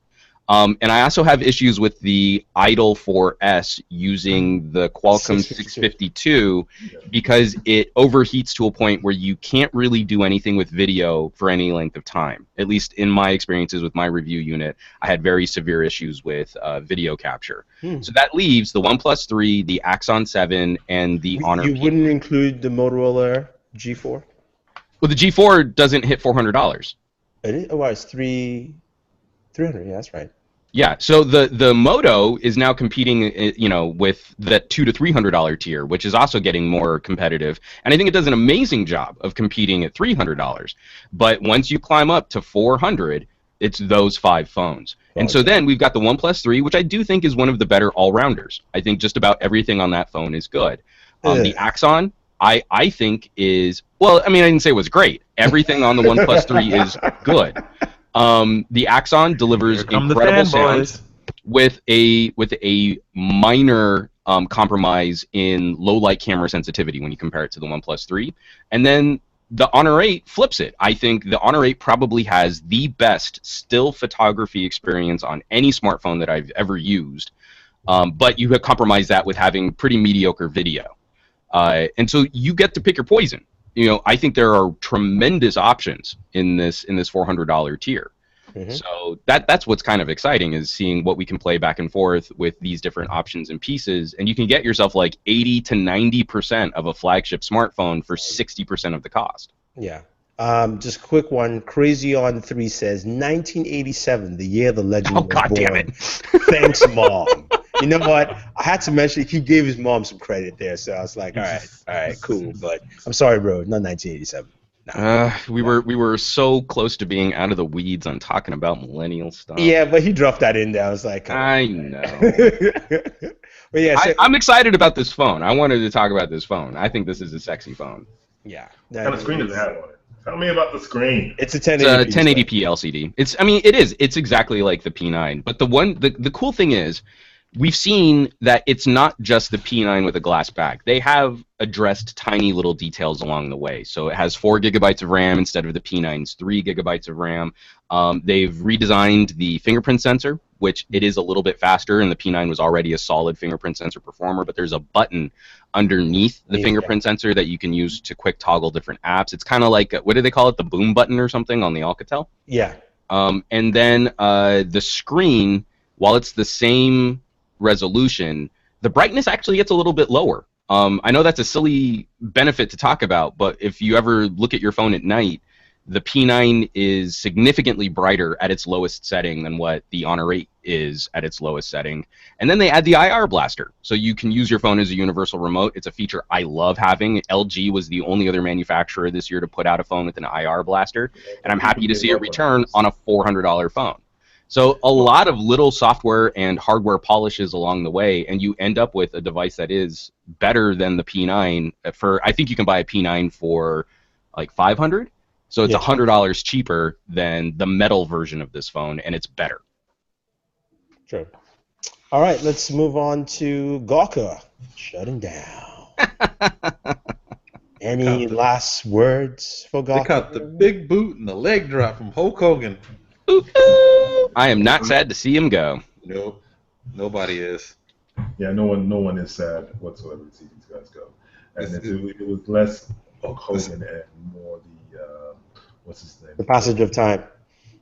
Speaker 2: And I also have issues with the Idol 4S using the Qualcomm 652 because it overheats to a point where you can't really do anything with video for any length of time. At least in my experiences with my review unit, I had very severe issues with video capture. So that leaves the OnePlus 3, the Axon 7, and the Honor P9.
Speaker 1: You wouldn't include the Motorola G4?
Speaker 2: Well, the G4 doesn't hit $400.
Speaker 1: It is? Oh, it's 300. Yeah, that's right.
Speaker 2: Yeah, so the Moto is now competing, with the $200 to $300 tier, which is also getting more competitive, and I think it does an amazing job of competing at $300. But once you climb up to $400, it's those 5 phones, and so then we've got the OnePlus 3, which I do think is one of the better all-rounders. I think just about everything on that phone is good. The Axon, I think is I didn't say it was great. Everything on the OnePlus 3 is good. The Axon delivers incredible sound with a minor compromise in low light camera sensitivity when you compare it to the OnePlus 3, and then the Honor 8 flips it. I think the Honor 8 probably has the best still photography experience on any smartphone that I've ever used, but you have compromised that with having pretty mediocre video, and so you get to pick your poison. I think there are tremendous options in this $400 tier. So that's what's kind of exciting, is seeing what we can play back and forth with these different options and pieces, and you can get yourself like 80 to 90% of a flagship smartphone for 60% of the cost.
Speaker 1: Yeah. Just quick one. Crazy on 3 says 1987, the year the legend was born.
Speaker 2: Damn it!
Speaker 1: Thanks, Mom. You know what? I had to mention he gave his mom some credit there, so I was like, all right, cool. But I'm sorry, bro, not 1987. Nah.
Speaker 2: We were so close to being out of the weeds on talking about millennial stuff.
Speaker 1: Yeah, but he dropped that in there. I was like,
Speaker 2: I know.
Speaker 1: But yeah,
Speaker 2: I'm excited about this phone. I wanted to talk about this phone. I think this is a sexy phone.
Speaker 1: Yeah.
Speaker 4: What kind of screen does it have on it? Tell me about the screen.
Speaker 1: It's a 1080p.
Speaker 2: It's a 1080p LCD. It is. It's exactly like the P9. But the cool thing is, we've seen that it's not just the P9 with a glass back. They have addressed tiny little details along the way. So it has 4 gigabytes of RAM instead of the P9's 3 gigabytes of RAM. They've redesigned the fingerprint sensor, which it is a little bit faster, and the P9 was already a solid fingerprint sensor performer, but there's a button underneath the fingerprint sensor that you can use to quick toggle different apps. It's kind of like, what do they call it, the boom button or something on the Alcatel?
Speaker 1: Yeah.
Speaker 2: And then the screen, while it's the same resolution, the brightness actually gets a little bit lower. I know that's a silly benefit to talk about, but if you ever look at your phone at night, the P9 is significantly brighter at its lowest setting than what the Honor 8 is at its lowest setting. And then they add the IR blaster, so you can use your phone as a universal remote. It's a feature I love having. LG was the only other manufacturer this year to put out a phone with an IR blaster, and I'm happy to see it return on a $400 phone. So a lot of little software and hardware polishes along the way, and you end up with a device that is better than the P9. I think you can buy a P9 for like $500. So it's $100 cheaper than the metal version of this phone, and it's better.
Speaker 1: Sure. All right, let's move on to Gawker. Shutting down. Any last words for Gawker?
Speaker 3: They got the big boot and the leg drop from Hulk Hogan.
Speaker 2: I am not sad to see him go.
Speaker 3: Nope, nobody is.
Speaker 4: Yeah, no one is sad whatsoever to see these guys go. And it was less Hulk Hogan and more the what's his name?
Speaker 1: The passage of time.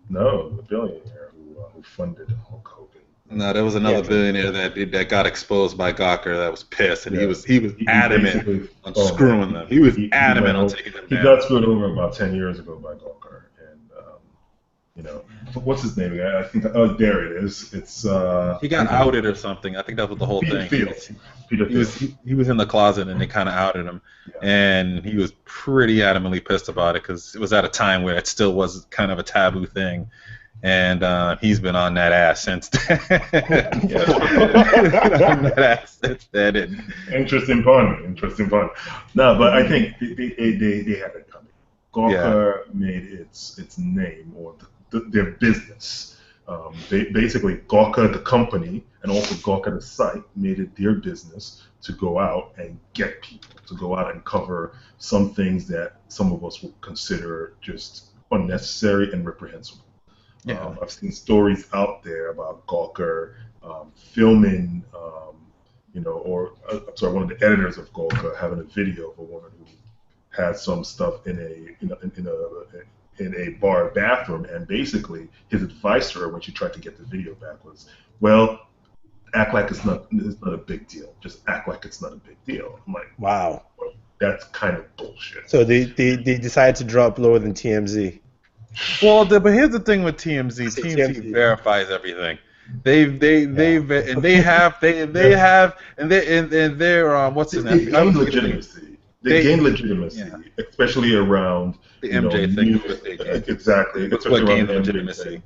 Speaker 4: No, the billionaire who funded Hulk Hogan.
Speaker 3: No, there was another billionaire that got exposed by Gawker that was pissed, and he was adamant on screwing them. He was adamant on taking them down.
Speaker 4: He got screwed over about 10 years ago by Gawker, and what's his name again? I think there it is. It's
Speaker 3: he got outed or something. I think that was the whole thing. He was in the closet, and they kind of outed him, and he was pretty adamantly pissed about it because it was at a time where it still was kind of a taboo thing. And he's been on that ass since then.
Speaker 4: Interesting pun. No, but I think they had it coming. Gawker made its name or their business. Basically, Gawker the company and also Gawker the site made it their business to go out and get people, to go out and cover some things that some of us would consider just unnecessary and reprehensible. Yeah. I've seen stories out there about Gawker filming, one of the editors of Gawker having a video of a woman who had some stuff in a bar bathroom, and basically his advice to her when she tried to get the video back was, well, act like it's not a big deal. Just act like it's not a big deal. I'm like,
Speaker 1: wow,
Speaker 4: well, that's kind of bullshit.
Speaker 1: So they decided to drop lower than TMZ.
Speaker 3: Well, but here's the thing with TMZ. TMZ verifies everything. They're what's his name?
Speaker 4: They gain legitimacy. They gain legitimacy, especially around
Speaker 3: the MJ thing.
Speaker 4: Exactly.
Speaker 3: That's what gained legitimacy.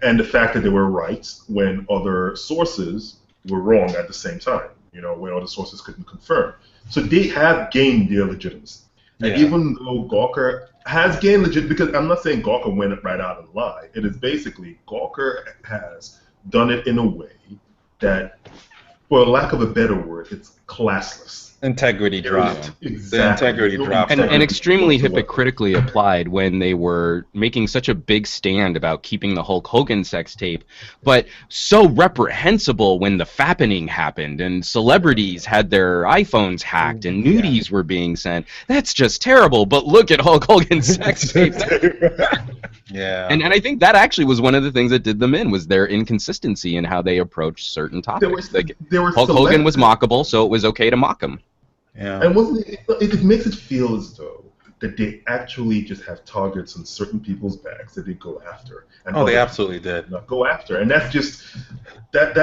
Speaker 4: And the fact that they were right when other sources were wrong at the same time. When other sources couldn't confirm. So they have gained their legitimacy. And even though Gawker has gained legit, because I'm not saying Gawker went right out and lied. It is basically Gawker has done it in a way that, for lack of a better word, it's classless.
Speaker 3: Integrity dropped.
Speaker 4: Exactly.
Speaker 3: The integrity dropped.
Speaker 2: And extremely hypocritically applied when they were making such a big stand about keeping the Hulk Hogan sex tape, but so reprehensible when the fappening happened and celebrities had their iPhones hacked and nudies were being sent. That's just terrible, but look at Hulk Hogan's sex tape.
Speaker 3: Yeah.
Speaker 2: And I think that actually was one of the things that did them in, was their inconsistency in how they approached certain topics. Hulk Hogan was mockable, so it was okay to mock him.
Speaker 3: Yeah.
Speaker 4: And it makes it feel as though that they actually just have targets on certain people's backs that they go after. And
Speaker 3: they absolutely did.
Speaker 4: Not go after, and that's just that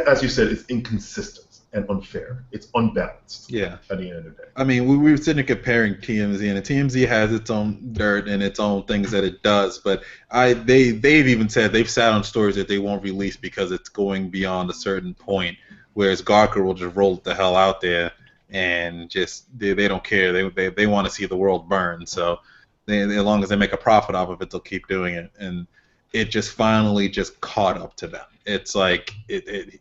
Speaker 4: as you said, is inconsistent and unfair. It's unbalanced.
Speaker 3: Yeah.
Speaker 4: At the end of the day.
Speaker 3: I mean, we were sitting comparing TMZ, and the TMZ has its own dirt and its own things that it does, but they've even said they've sat on stories that they won't release because it's going beyond a certain point, whereas Gawker will just roll it the hell out there. And just they don't care. They want to see the world burn. So as long as they make a profit off of it, they'll keep doing it. And it just finally just caught up to them. It's like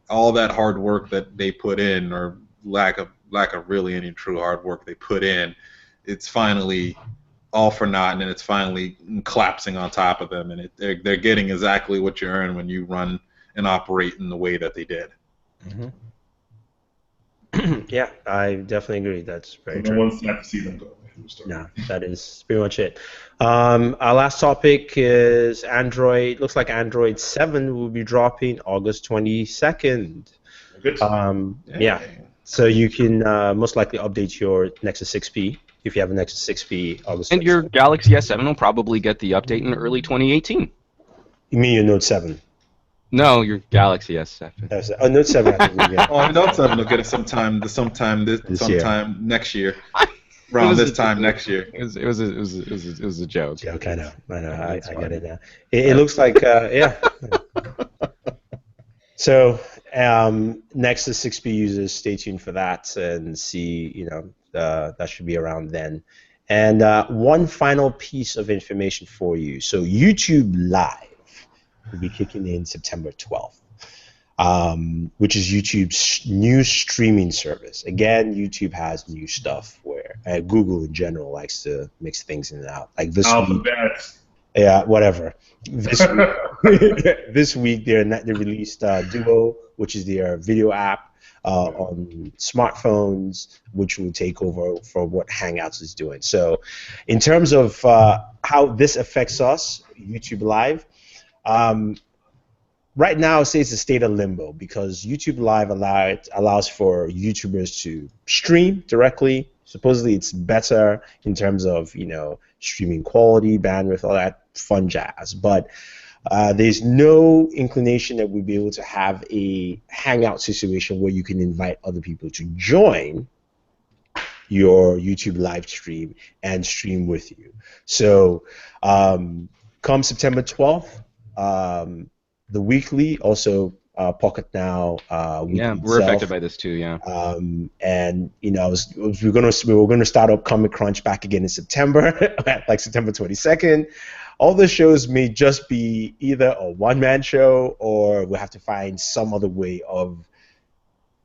Speaker 3: all that hard work that they put in, or lack of really any true hard work they put in, it's finally all for naught, and it's finally collapsing on top of them, and they're getting exactly what you earn when you run and operate in the way that they did.
Speaker 1: Mm-hmm. Yeah, I definitely agree. That's very true.
Speaker 4: No one's sad to see them go.
Speaker 1: No, that is pretty much it. Our last topic is Android. Looks like Android 7 will be dropping August 22nd.
Speaker 4: Good.
Speaker 1: Yeah. So you can most likely update your Nexus 6P if you have a Nexus 6P August 22nd.
Speaker 2: And your Galaxy S7 will probably get the update in early 2018.
Speaker 1: You mean your Note 7?
Speaker 2: No, your Galaxy S7.
Speaker 1: Oh, Note 7 I think we get.
Speaker 3: Oh, Note 7 will get it sometime next year. Around this time next year.
Speaker 2: It was a joke.
Speaker 1: Joke, I know. I get it now. It looks like yeah. So Nexus 6P users, stay tuned for that and see. That should be around then. And one final piece of information for you. So YouTube Live will be kicking in September 12th. Which is YouTube's new streaming service. Again, YouTube has new stuff where Google in general likes to mix things in and out. Like this week, yeah, whatever. This week they released Duo, which is their video app on smartphones, which will take over for what Hangouts is doing. So, in terms of how this affects us, YouTube Live. Right now, it says it's a state of limbo because YouTube Live allows for YouTubers to stream directly. Supposedly, it's better in terms of streaming quality, bandwidth, all that fun jazz. But there's no inclination that we'll be able to have a Hangout situation where you can invite other people to join your YouTube live stream and stream with you. So, come September 12th. The weekly, also Pocket Now.
Speaker 2: Yeah, we're affected by this too. Yeah.
Speaker 1: And we're gonna start up Comic Crunch back again in September, like September 22nd. All the shows may just be either a one-man show, or we'll have to find some other way of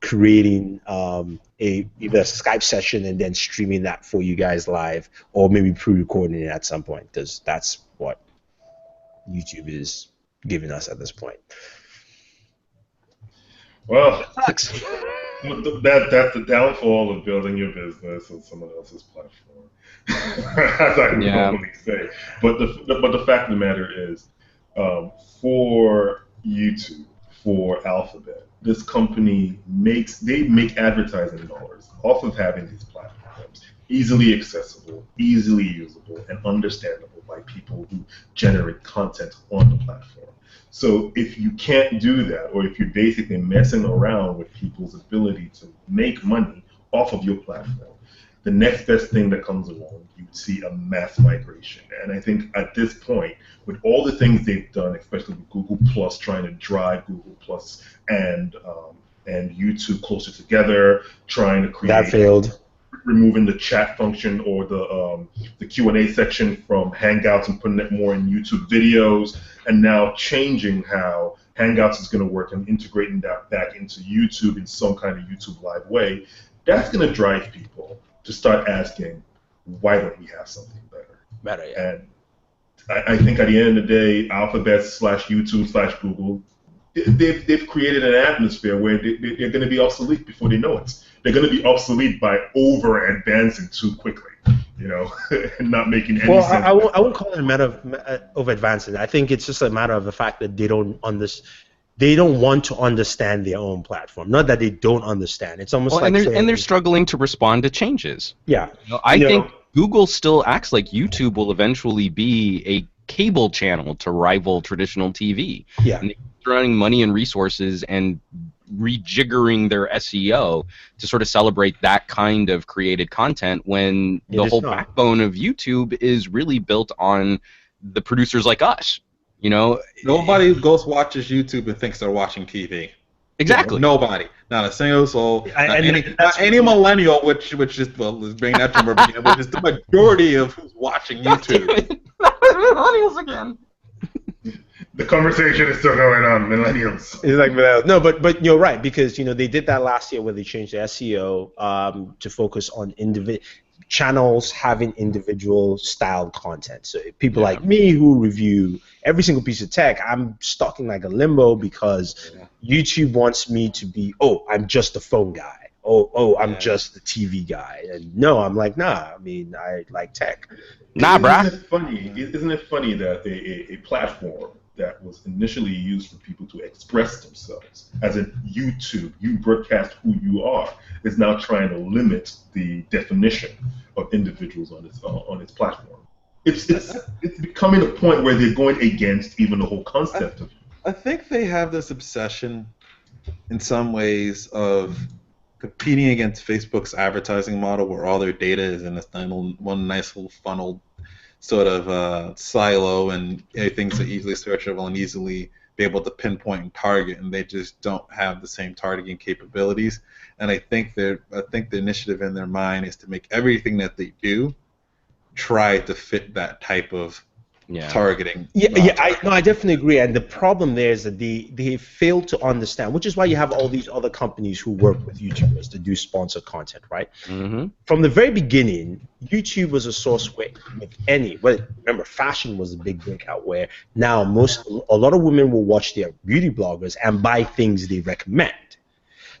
Speaker 1: creating either a Skype session and then streaming that for you guys live, or maybe pre-recording it at some point, because that's what YouTube is giving us at this point.
Speaker 4: Well, that's the downfall of building your business on someone else's platform, as I normally say. But the fact of the matter is, for YouTube, for Alphabet, this company make advertising dollars off of having these platforms easily accessible, easily usable, and understandable by people who generate content on the platform. So if you can't do that, or if you're basically messing around with people's ability to make money off of your platform, the next best thing that comes along, you see a mass migration. And I think at this point, with all the things they've done, especially with Google Plus trying to drive Google Plus and YouTube closer together, trying to create...
Speaker 1: That failed.
Speaker 4: Removing the chat function or the Q&A section from Hangouts and putting it more in YouTube videos, and now changing how Hangouts is going to work and integrating that back into YouTube in some kind of YouTube Live way, that's going to drive people to start asking, why don't we have something better?
Speaker 1: Better, yeah.
Speaker 4: And I think at the end of the day, Alphabet / YouTube / Google, they've created an atmosphere where they're going to be obsolete before they know it. They're going to be obsolete by over-advancing too quickly, and not making any sense.
Speaker 1: I won't call it a matter of advancing. I think it's just a matter of the fact that they don't want to understand their own platform. Not that they don't understand. It's almost like
Speaker 2: and they're struggling to respond to changes.
Speaker 1: Yeah.
Speaker 2: I think Google still acts like YouTube will eventually be a cable channel to rival traditional TV.
Speaker 1: Yeah.
Speaker 2: And they're running money and resources and rejiggering their SEO to sort of celebrate that kind of created content when the whole backbone of YouTube is really built on the producers like us.
Speaker 3: Nobody watches YouTube and thinks they're watching TV.
Speaker 2: Exactly.
Speaker 3: Nobody. Not a single soul. Not any millennial, which is, let's bring that term up again, which is the majority of who's watching YouTube.
Speaker 2: Not millennials again.
Speaker 4: The conversation is still going on, millennials.
Speaker 1: It's like no, but you're right, because they did that last year where they changed the SEO to focus on channels having individual styled content. So people like me who review every single piece of tech, I'm stuck in like a limbo because YouTube wants me to be, I'm just the phone guy. I'm just the TV guy. And no, I'm like, nah, I mean, I like tech.
Speaker 2: Nah, bruh.
Speaker 4: Isn't it funny that a platform that was initially used for people to express themselves, as in YouTube, you broadcast who you are, is now trying to limit the definition of individuals on its platform. It's becoming a point where they're going against even the whole concept of.
Speaker 3: I think they have this obsession, in some ways, of competing against Facebook's advertising model, where all their data is in one nice little funneled sort of silo, and things are easily searchable and easily be able to pinpoint and target, and they just don't have the same targeting capabilities. And I think the initiative in their mind is to make everything that they do try to fit that type of targeting.
Speaker 1: I definitely agree. And the problem there is that they fail to understand, which is why you have all these other companies who work with YouTubers to do sponsored content, right?
Speaker 2: Mm-hmm.
Speaker 1: From the very beginning, YouTube was a source where remember, fashion was a big breakout, where now a lot of women will watch their beauty bloggers and buy things they recommend.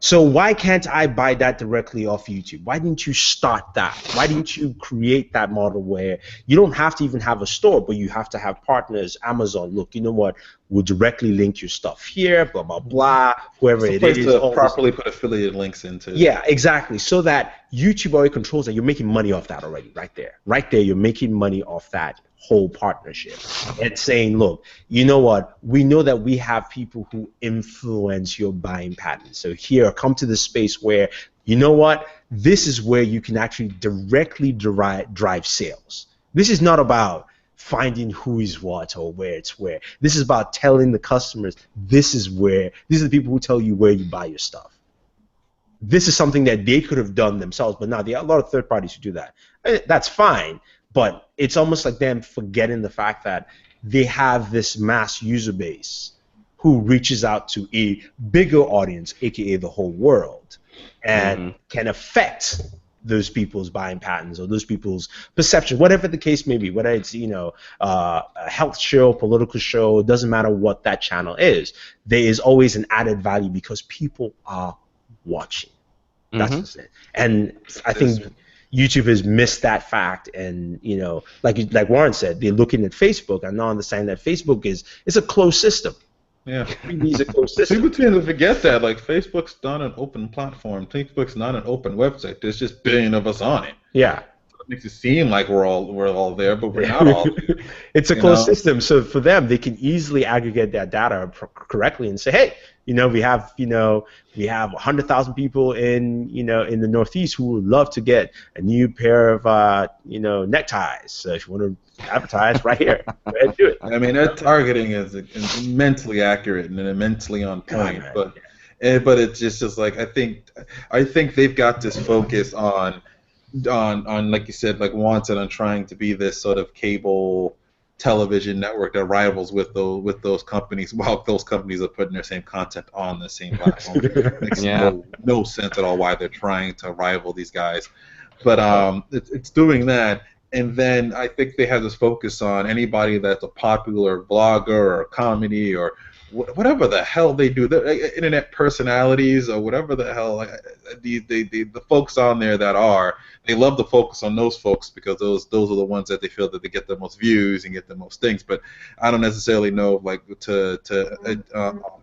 Speaker 1: So why can't I buy that directly off YouTube? Why didn't you start that? Why didn't you create that model where you don't have to even have a store, but you have to have partners? Amazon, look, you know what? We'll directly link your stuff here, blah, blah, blah, whoever it is.
Speaker 3: To properly put affiliate links into.
Speaker 1: Yeah, exactly. So that YouTube already controls that. You're making money off that already, right there. Right there, you're making money off that whole partnership. And saying, look, you know what? We know that we have people who influence your buying patterns. So here, come to the space where, you know what? This is where you can actually directly drive sales. This is not about finding who is what or where it's where. This is about telling the customers these are the people who tell you where you buy your stuff. This is something that they could have done themselves, but now there are a lot of third parties who do that. That's fine, but it's almost like them forgetting the fact that they have this mass user base who reaches out to a bigger audience, aka the whole world, and can affect those people's buying patterns or those people's perception, whatever the case may be, whether it's a health show, political show, it doesn't matter what that channel is. There is always an added value because people are watching. That's just it. And I think YouTube has missed that fact, and like Warren said, they're looking at Facebook and not understanding that Facebook is a closed system.
Speaker 3: Yeah,
Speaker 1: it's a closed system.
Speaker 3: People tend to forget that. Like, Facebook's not an open platform. Facebook's not an open website. There's just billion of us on it.
Speaker 1: Yeah.
Speaker 3: So it makes it seem like we're all there, but we're not all there.
Speaker 1: It's a closed system, so for them, they can easily aggregate their data correctly and say, hey, we have 100,000 people in the Northeast who would love to get a new pair of neckties. So if you want to advertise, right here, go ahead and do it.
Speaker 3: I mean, their targeting is immensely accurate and immensely on point, but it's just like I think they've got this focus on like you said, like Juan said, on trying to be this sort of cable television network that rivals with those companies, while those companies are putting their same content on the same platform. It makes no sense at all why they're trying to rival these guys. But it's doing that, and then I think they have this focus on anybody that's a popular blogger or comedy or whatever the hell they do, the internet personalities or whatever the hell, the folks on there they love to focus on those folks because those are the ones that they feel that they get the most views and get the most things. But I don't necessarily know, like, to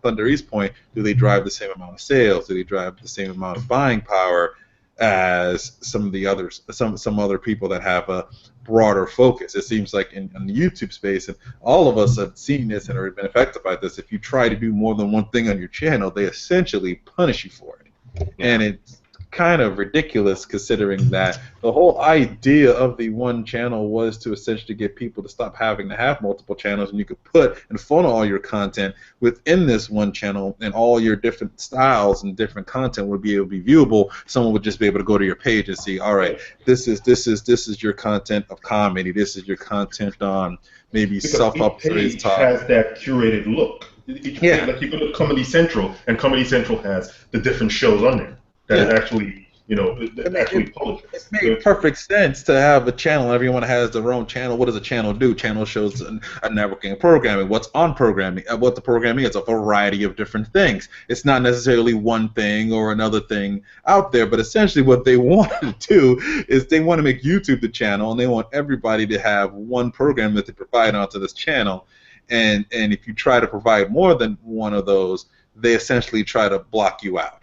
Speaker 3: Thunder East's point, do they drive the same amount of sales? Do they drive the same amount of buying power as some of the others, some other people that have a broader focus? It seems like in the YouTube space, and all of us have seen this and have been affected by this, if you try to do more than one thing on your channel, they essentially punish you for it. And it's kind of ridiculous, considering that the whole idea of the one channel was to essentially get people to stop having to have multiple channels, and you could put and funnel all your content within this one channel, and all your different styles and different content would be able to be viewable. Someone would just be able to go to your page and see, all right, this is your content of comedy, this is your content on maybe
Speaker 4: Because
Speaker 3: self-up
Speaker 4: each
Speaker 3: to his
Speaker 4: page
Speaker 3: top.
Speaker 4: has that curated look.
Speaker 3: Yeah.
Speaker 4: Like you go to Comedy Central, and Comedy Central has the different shows on there that
Speaker 3: Yeah.
Speaker 4: is actually, that actually publishes.
Speaker 3: It made perfect sense to have a channel. Everyone has their own channel. What does a channel do? Channel shows a networking of programming. What's on programming? What the programming is, a variety of different things. It's not necessarily one thing or another thing out there, but essentially what they want to do is they want to make YouTube the channel, and they want everybody to have one program that they provide onto this channel. And if you try to provide more than one of those, they essentially try to block you out.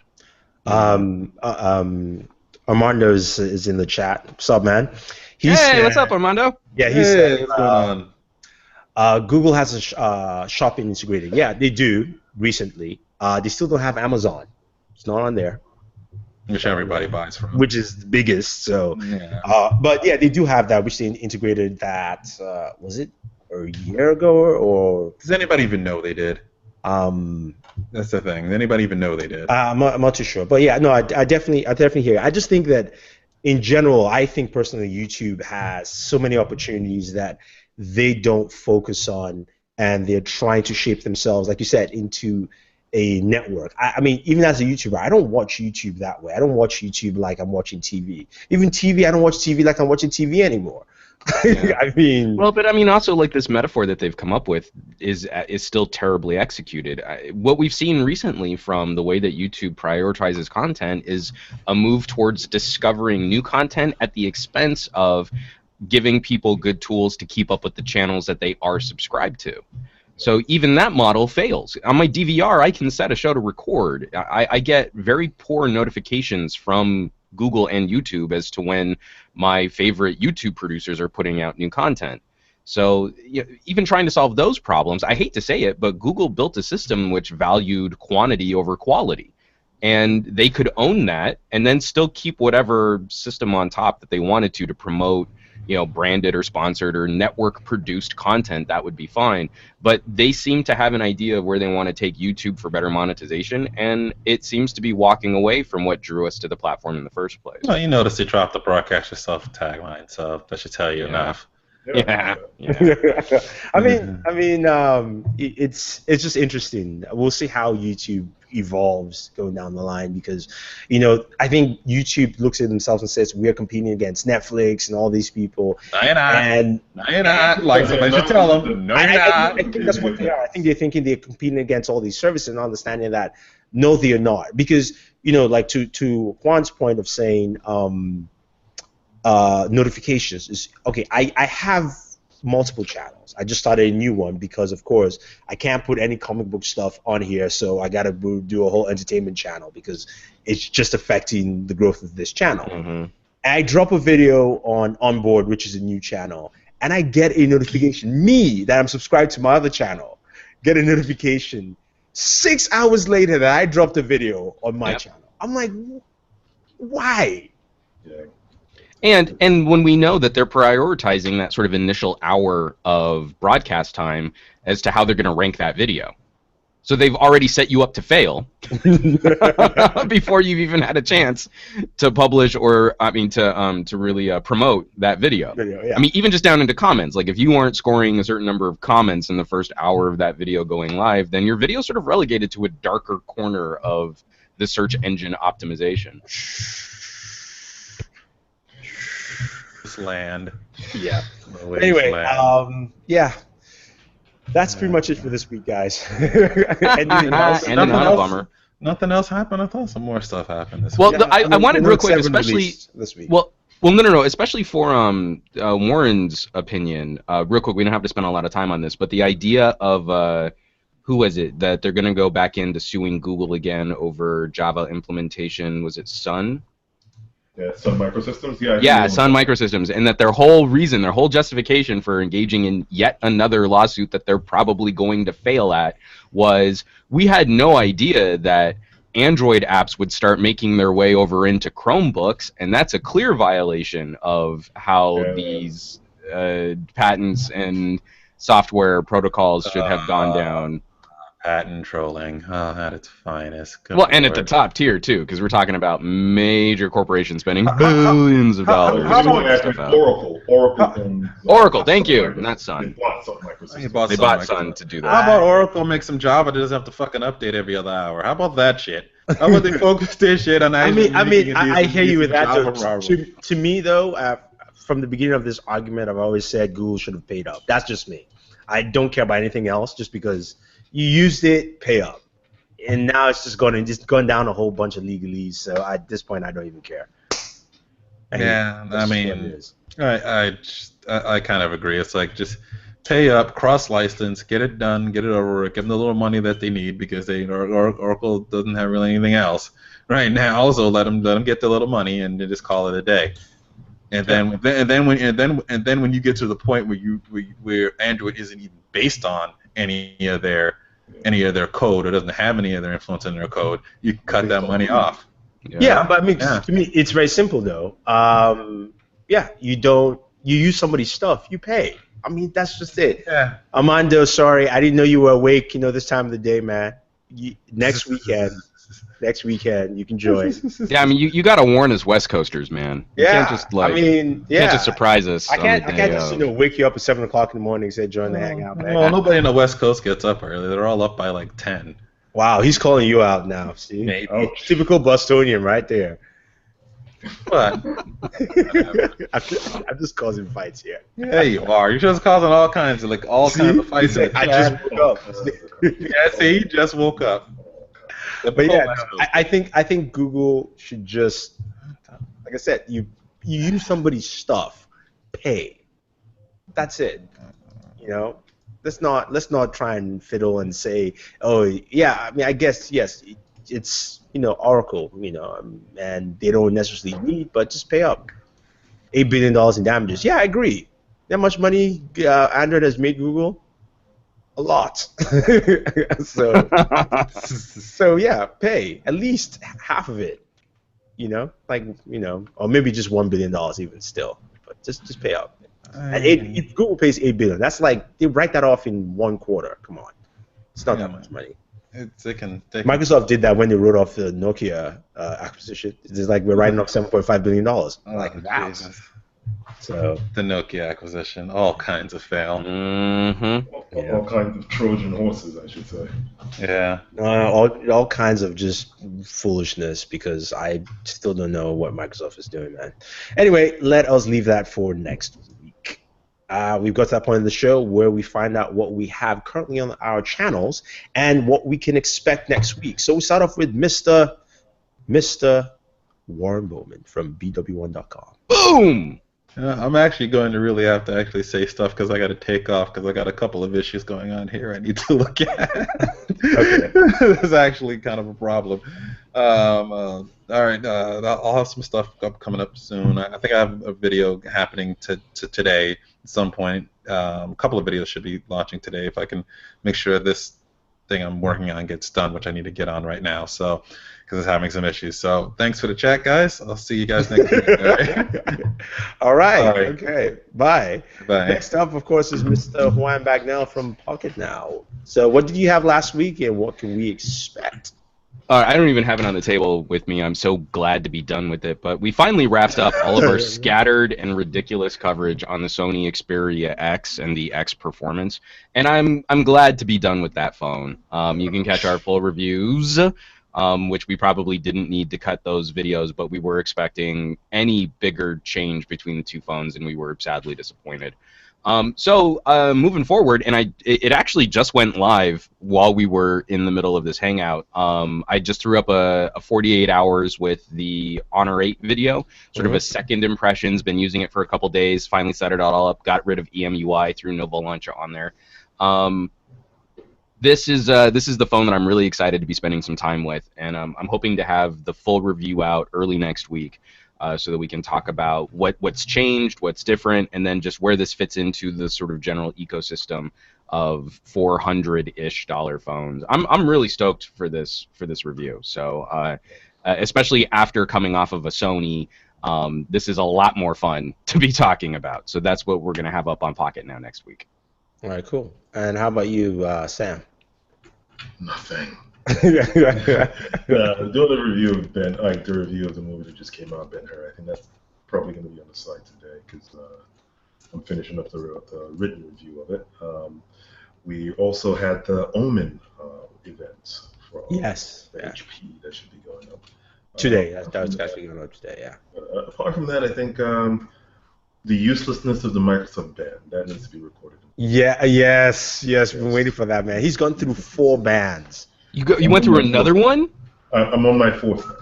Speaker 1: Armando is in the chat. What's up, man?
Speaker 2: Hey, what's up, Armando?
Speaker 1: Yeah, he said,
Speaker 3: what's going on?
Speaker 1: Google has a shopping integrated. Yeah, they do recently. They still don't have Amazon. It's not on there.
Speaker 3: Which everybody buys from.
Speaker 1: Which is the biggest. So,
Speaker 3: yeah.
Speaker 1: But yeah, they do have that, which they integrated that, was it a year ago or?
Speaker 3: Does anybody even know they did? That's the thing. Does anybody even know they did?
Speaker 1: I'm not too sure, but yeah, no, I definitely hear it. I just think that, in general, I think personally, YouTube has so many opportunities that they don't focus on, and they're trying to shape themselves, like you said, into a network. I mean, even as a YouTuber, I don't watch YouTube that way. I don't watch YouTube like I'm watching TV. Even TV, I don't watch TV like I'm watching TV anymore.
Speaker 2: Yeah.
Speaker 1: I mean,
Speaker 2: well, but I mean, also like this metaphor that they've come up with is still terribly executed. What we've seen recently from the way that YouTube prioritizes content is a move towards discovering new content at the expense of giving people good tools to keep up with the channels that they are subscribed to. So even that model fails. On my DVR, I can set a show to record. I get very poor notifications from Google and YouTube as to when my favorite YouTube producers are putting out new content. So even trying to solve those problems, I hate to say it, but Google built a system which valued quantity over quality. And they could own that and then still keep whatever system on top that they wanted to promote, branded or sponsored or network produced content. That would be fine. But they seem to have an idea of where they want to take YouTube for better monetization, and it seems to be walking away from what drew us to the platform in the first place.
Speaker 3: Well, you notice they dropped the broadcast yourself tagline, so that should tell you enough.
Speaker 2: Yeah.
Speaker 1: I mean, it's just interesting. We'll see how YouTube evolves going down the line, because I think YouTube looks at themselves and says we're competing against Netflix and all these people.
Speaker 3: No, you're not.
Speaker 1: And
Speaker 3: No, you're not. Like somebody should tell them. No, you're not.
Speaker 1: I think that's what they are. I think they're thinking they're competing against all these services and understanding that no, they are not, because like to Juan's point of saying notifications is okay. I have multiple channels. I just started a new one because, of course, I can't put any comic book stuff on here, so I got to do a whole entertainment channel because it's just affecting the growth of this channel.
Speaker 2: Mm-hmm.
Speaker 1: I drop a video on Boored, which is a new channel, and I get a notification. Me, that I'm subscribed to my other channel, get a notification 6 hours later that I dropped a video on my channel. I'm like, why?
Speaker 4: Yeah.
Speaker 2: And when we know that they're prioritizing that sort of initial hour of broadcast time as to how they're going to rank that video. So they've already set you up to fail before you've even had a chance to publish or, to really promote that video.
Speaker 1: Yeah.
Speaker 2: I mean, even just down into comments. Like, if you aren't scoring a certain number of comments in the first hour of that video going live, then your video is sort of relegated to a darker corner of the search engine optimization.
Speaker 3: Land.
Speaker 1: Yeah. Anyway, yeah. That's pretty much it for this week, guys. Anything else?
Speaker 2: Bummer.
Speaker 3: Nothing else happened. I thought some more stuff happened this
Speaker 2: week.
Speaker 3: Well,
Speaker 2: I wanted real quick, especially
Speaker 1: this week.
Speaker 2: Well, no, especially for Warren's opinion. Real quick, we don't have to spend a lot of time on this, but the idea of who was it that they're going to go back into suing Google again over Java implementation? Was it Sun?
Speaker 4: Yeah, Sun Microsystems.
Speaker 2: Yeah, Sun Microsystems, and that their whole reason, their whole justification for engaging in yet another lawsuit that they're probably going to fail at was we had no idea that Android apps would start making their way over into Chromebooks, and that's a clear violation of how these patents and software protocols should have gone down.
Speaker 3: Patent trolling. Oh, at its finest. Good
Speaker 2: Well, and at the
Speaker 3: Lord.
Speaker 2: top tier too, because we're talking about major corporations spending
Speaker 3: How-
Speaker 2: billions of
Speaker 3: how-
Speaker 2: dollars
Speaker 3: how
Speaker 2: to
Speaker 3: about
Speaker 2: get this stuff out.
Speaker 4: Oracle.
Speaker 2: Oracle, thank you, not Sun.
Speaker 4: They bought Sun
Speaker 3: He
Speaker 4: Microsystems.
Speaker 3: bought
Speaker 2: They
Speaker 3: Sun
Speaker 2: bought
Speaker 3: Microsystems.
Speaker 2: Sun to do
Speaker 3: How
Speaker 2: that.
Speaker 3: about Oracle make some Java that doesn't have to fucking update every other hour? How about that shit? How about they focus their shit on actually making a
Speaker 1: I
Speaker 3: decent-
Speaker 1: hear you with
Speaker 3: decent
Speaker 1: that.
Speaker 3: Java
Speaker 1: Though.
Speaker 3: program?
Speaker 1: To me, though, from the beginning of this argument, I've always said Google should have paid up. That's just me. I don't care about anything else, just because you used it, pay up. And now it's just going down a whole bunch of legalese. So at this point, I don't even care.
Speaker 3: Yeah, I
Speaker 1: That's just what it
Speaker 3: mean,
Speaker 1: is.
Speaker 3: I kind of agree. It's like just pay up, cross-license, get it done, get it over with, give them the little money that they need because Oracle doesn't have really anything else right now. Also, let them get the little money and then just call it a day. And then when you get to the point where Android isn't even based on any of their code or doesn't have any of their influence in their code, you can cut that money off.
Speaker 1: Yeah, but I mean,
Speaker 3: Yeah.
Speaker 1: to me, it's very simple though. You use somebody's stuff, you pay. I mean, that's just it.
Speaker 3: Yeah.
Speaker 1: Armando, sorry, I didn't know you were awake. This time of the day, man. Next weekend, you can join.
Speaker 2: Yeah, I mean, you got to warn us West Coasters, man. You
Speaker 1: Yeah,
Speaker 2: can't just
Speaker 1: can't
Speaker 2: just surprise us.
Speaker 1: I can't
Speaker 2: on the day
Speaker 1: just
Speaker 2: of.
Speaker 1: wake you up at 7 o'clock in the morning and say join the hangout, man.
Speaker 3: Well, nobody in the West Coast gets up early. They're all up by like 10.
Speaker 1: Wow, he's calling you out now. See,
Speaker 3: Maybe.
Speaker 1: Oh, typical Bostonian right there.
Speaker 3: But
Speaker 1: I'm just causing fights here.
Speaker 3: yeah, you are. You're just causing all kinds of fights. in the
Speaker 1: I
Speaker 3: chat.
Speaker 1: just woke up.
Speaker 3: Yeah, see, he just woke up.
Speaker 1: But yeah, no, I think Google should just, like I said, you use somebody's stuff, pay. That's it. Let's not try and fiddle and say, oh yeah. I mean, I guess yes, it's Oracle, and they don't necessarily need, but just pay up. $8 billion in damages. Yeah, I agree. That much money Android has made Google? A lot. So yeah, pay at least half of it. Or maybe just $1 billion even still. But just pay up. And if Google pays $8 billion, that's like they write that off in 1 quarter. Come on, it's not that much money.
Speaker 3: They can
Speaker 1: Microsoft did that when they wrote off the Nokia acquisition. It's like we're writing off $7.5 billion. Like wow.
Speaker 3: Jesus.
Speaker 1: So
Speaker 3: The Nokia acquisition, all kinds of fail.
Speaker 2: Mm-hmm.
Speaker 4: All kinds of Trojan horses, I should say.
Speaker 3: Yeah.
Speaker 1: all kinds of just foolishness because I still don't know what Microsoft is doing, man. Anyway, let us leave that for next week. We've got to that point in the show where we find out what we have currently on our channels and what we can expect next week. So we start off with Mr. Warren Bowman from BW1.com.
Speaker 2: Boom!
Speaker 3: I'm actually going to really have to actually say stuff because I got to take off because I got a couple of issues going on here I need to look at.
Speaker 1: Okay.
Speaker 3: It's actually kind of a problem. All right, I'll have some stuff coming up soon. I think I have a video happening to today at some point. A couple of videos should be launching today if I can make sure this thing I'm working on gets done, which I need to get on right now. So, because it's having some issues. So, thanks for the chat, guys. I'll see you guys next week. All right.
Speaker 1: All right.
Speaker 3: All right.
Speaker 1: Okay. Bye.
Speaker 3: Bye.
Speaker 1: Next up, of course, is Mr. Juan Bagnell from Pocket Now. So, what did you have last week, and what can we expect?
Speaker 2: I don't even have it on the table with me. I'm so glad to be done with it. But we finally wrapped up all of our scattered and ridiculous coverage on the Sony Xperia X and the X Performance, and I'm glad to be done with that phone. You can catch our full reviews, which we probably didn't need to cut those videos, but we were expecting any bigger change between the two phones, and we were sadly disappointed. So moving forward, and it actually just went live while we were in the middle of this hangout. I just threw up a 48 hours with the Honor 8 video, sort of a second impressions. Been using it for a couple days. Finally set it all up. Got rid of EMUI, threw Nova Launcher on there. This is the phone that I'm really excited to be spending some time with, and I'm hoping to have the full review out early next week. So that we can talk about what's changed, what's different, and then just where this fits into the sort of general ecosystem of $400-ish phones. I'm really stoked for this review. So especially after coming off of a Sony, this is a lot more fun to be talking about. So that's what we're gonna have up on Pocket Now next week.
Speaker 1: All right, cool. And how about you, Sam?
Speaker 4: Nothing. Doing the review of the review of the movie that just came out, Ben-Hur. I think that's probably going to be on the site today because I'm finishing up the written review of it. We also had the Omen event for
Speaker 1: Yes.
Speaker 4: HP that should be going up
Speaker 1: Today. That's actually going up today, yeah.
Speaker 4: Apart from that, I think the uselessness of the Microsoft ban, that needs to be recorded.
Speaker 1: Yeah, yes. We've been waiting for that, man. He's gone through 4 bans.
Speaker 2: You went through another one?
Speaker 4: I'm on my 4th now.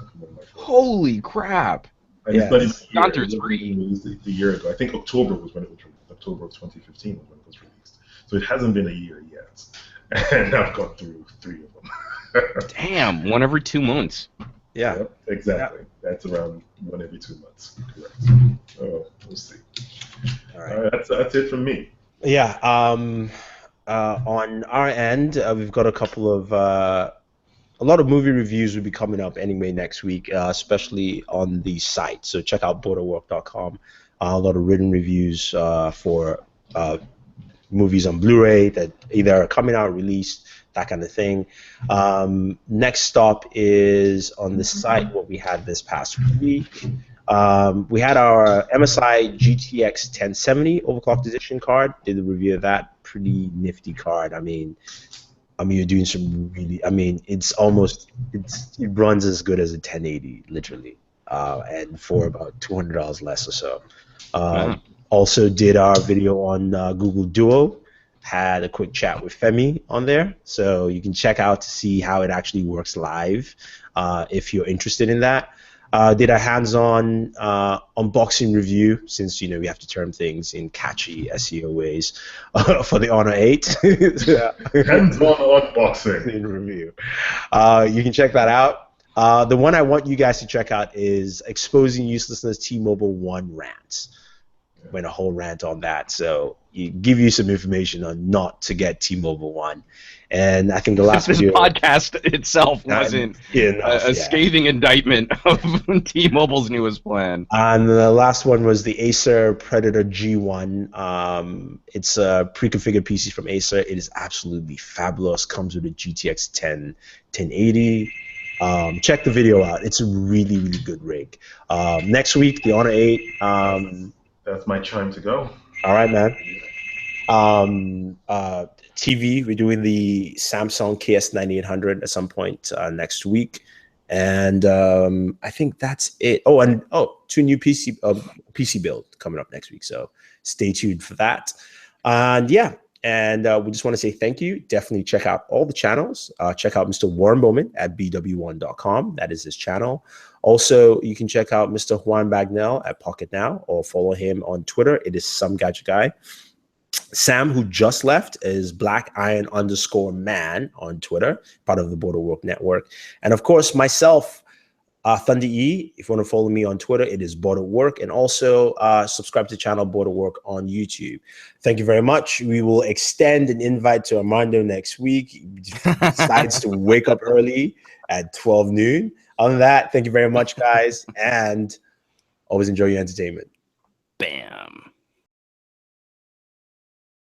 Speaker 2: Holy crap!
Speaker 4: And it's not even a year.
Speaker 2: Gone through
Speaker 4: It was
Speaker 2: 3.
Speaker 4: released a year ago. I think October was when it was released. October of 2015 was when it was released. So it hasn't been a year yet. And I've gone through 3 of them.
Speaker 2: Damn, one every 2 months.
Speaker 1: Yeah.
Speaker 4: Yep, exactly. That's around 1 every 2 months. Correct. Oh, we'll see.
Speaker 1: All right.
Speaker 4: That's it from me.
Speaker 1: Yeah. On our end, we've got a couple of a lot of movie reviews will be coming up anyway next week, especially on the site. So check out Booredatwork.com. A lot of written reviews for movies on Blu-ray that either are coming out, released, that kind of thing. Next stop is on the site what we had this past week. We had our MSI GTX 1070 overclocked edition card. Did a review of that. Pretty nifty card. I mean, you're doing some really. I mean, it runs as good as a 1080, literally, and for about $200 less or so. Also did our video on Google Duo. Had a quick chat with Femi on there, so you can check out to see how it actually works live if you're interested in that. Did a hands-on unboxing review, since we have to term things in catchy SEO ways, for the Honor 8.
Speaker 4: Hands-on unboxing
Speaker 1: in review. You can check that out. The one I want you guys to check out is Exposing Uselessness T-Mobile One Rants. Went a whole rant on that, so give you some information on not to get T-Mobile One. And I think the last
Speaker 2: this
Speaker 1: video,
Speaker 2: podcast itself wasn't a scathing indictment of T-Mobile's newest plan.
Speaker 1: And the last one was the Acer Predator G1. It's a pre-configured PC from Acer. It is absolutely fabulous. Comes with a GTX 1080. Check the video out. It's a really, really good rig. Next week, the Honor 8.
Speaker 4: That's my chime to go.
Speaker 1: All right, man. TV, we're doing the Samsung KS9800 at some point next week, and I think that's it. And 2 new PC build coming up next week, so stay tuned for that. And we just want to say thank you. Definitely check out all the channels. Check out Mr. Warren Bowman at bw1.com. That is his channel. Also, you can check out Mr. Juan Bagnell at Pocket Now, or follow him on Twitter. It is Some Gadget Guy. Sam, who just left, is BlackIron_man on Twitter, part of the Booredatwork network. And of course, myself, Thunder E. If you want to follow me on Twitter, it is Booredatwork, and also subscribe to the channel Booredatwork on YouTube. Thank you very much. We will extend an invite to Armando next week. He decides to wake up early at 12 noon. Other than that, thank you very much, guys, and always enjoy your entertainment.
Speaker 2: Bam.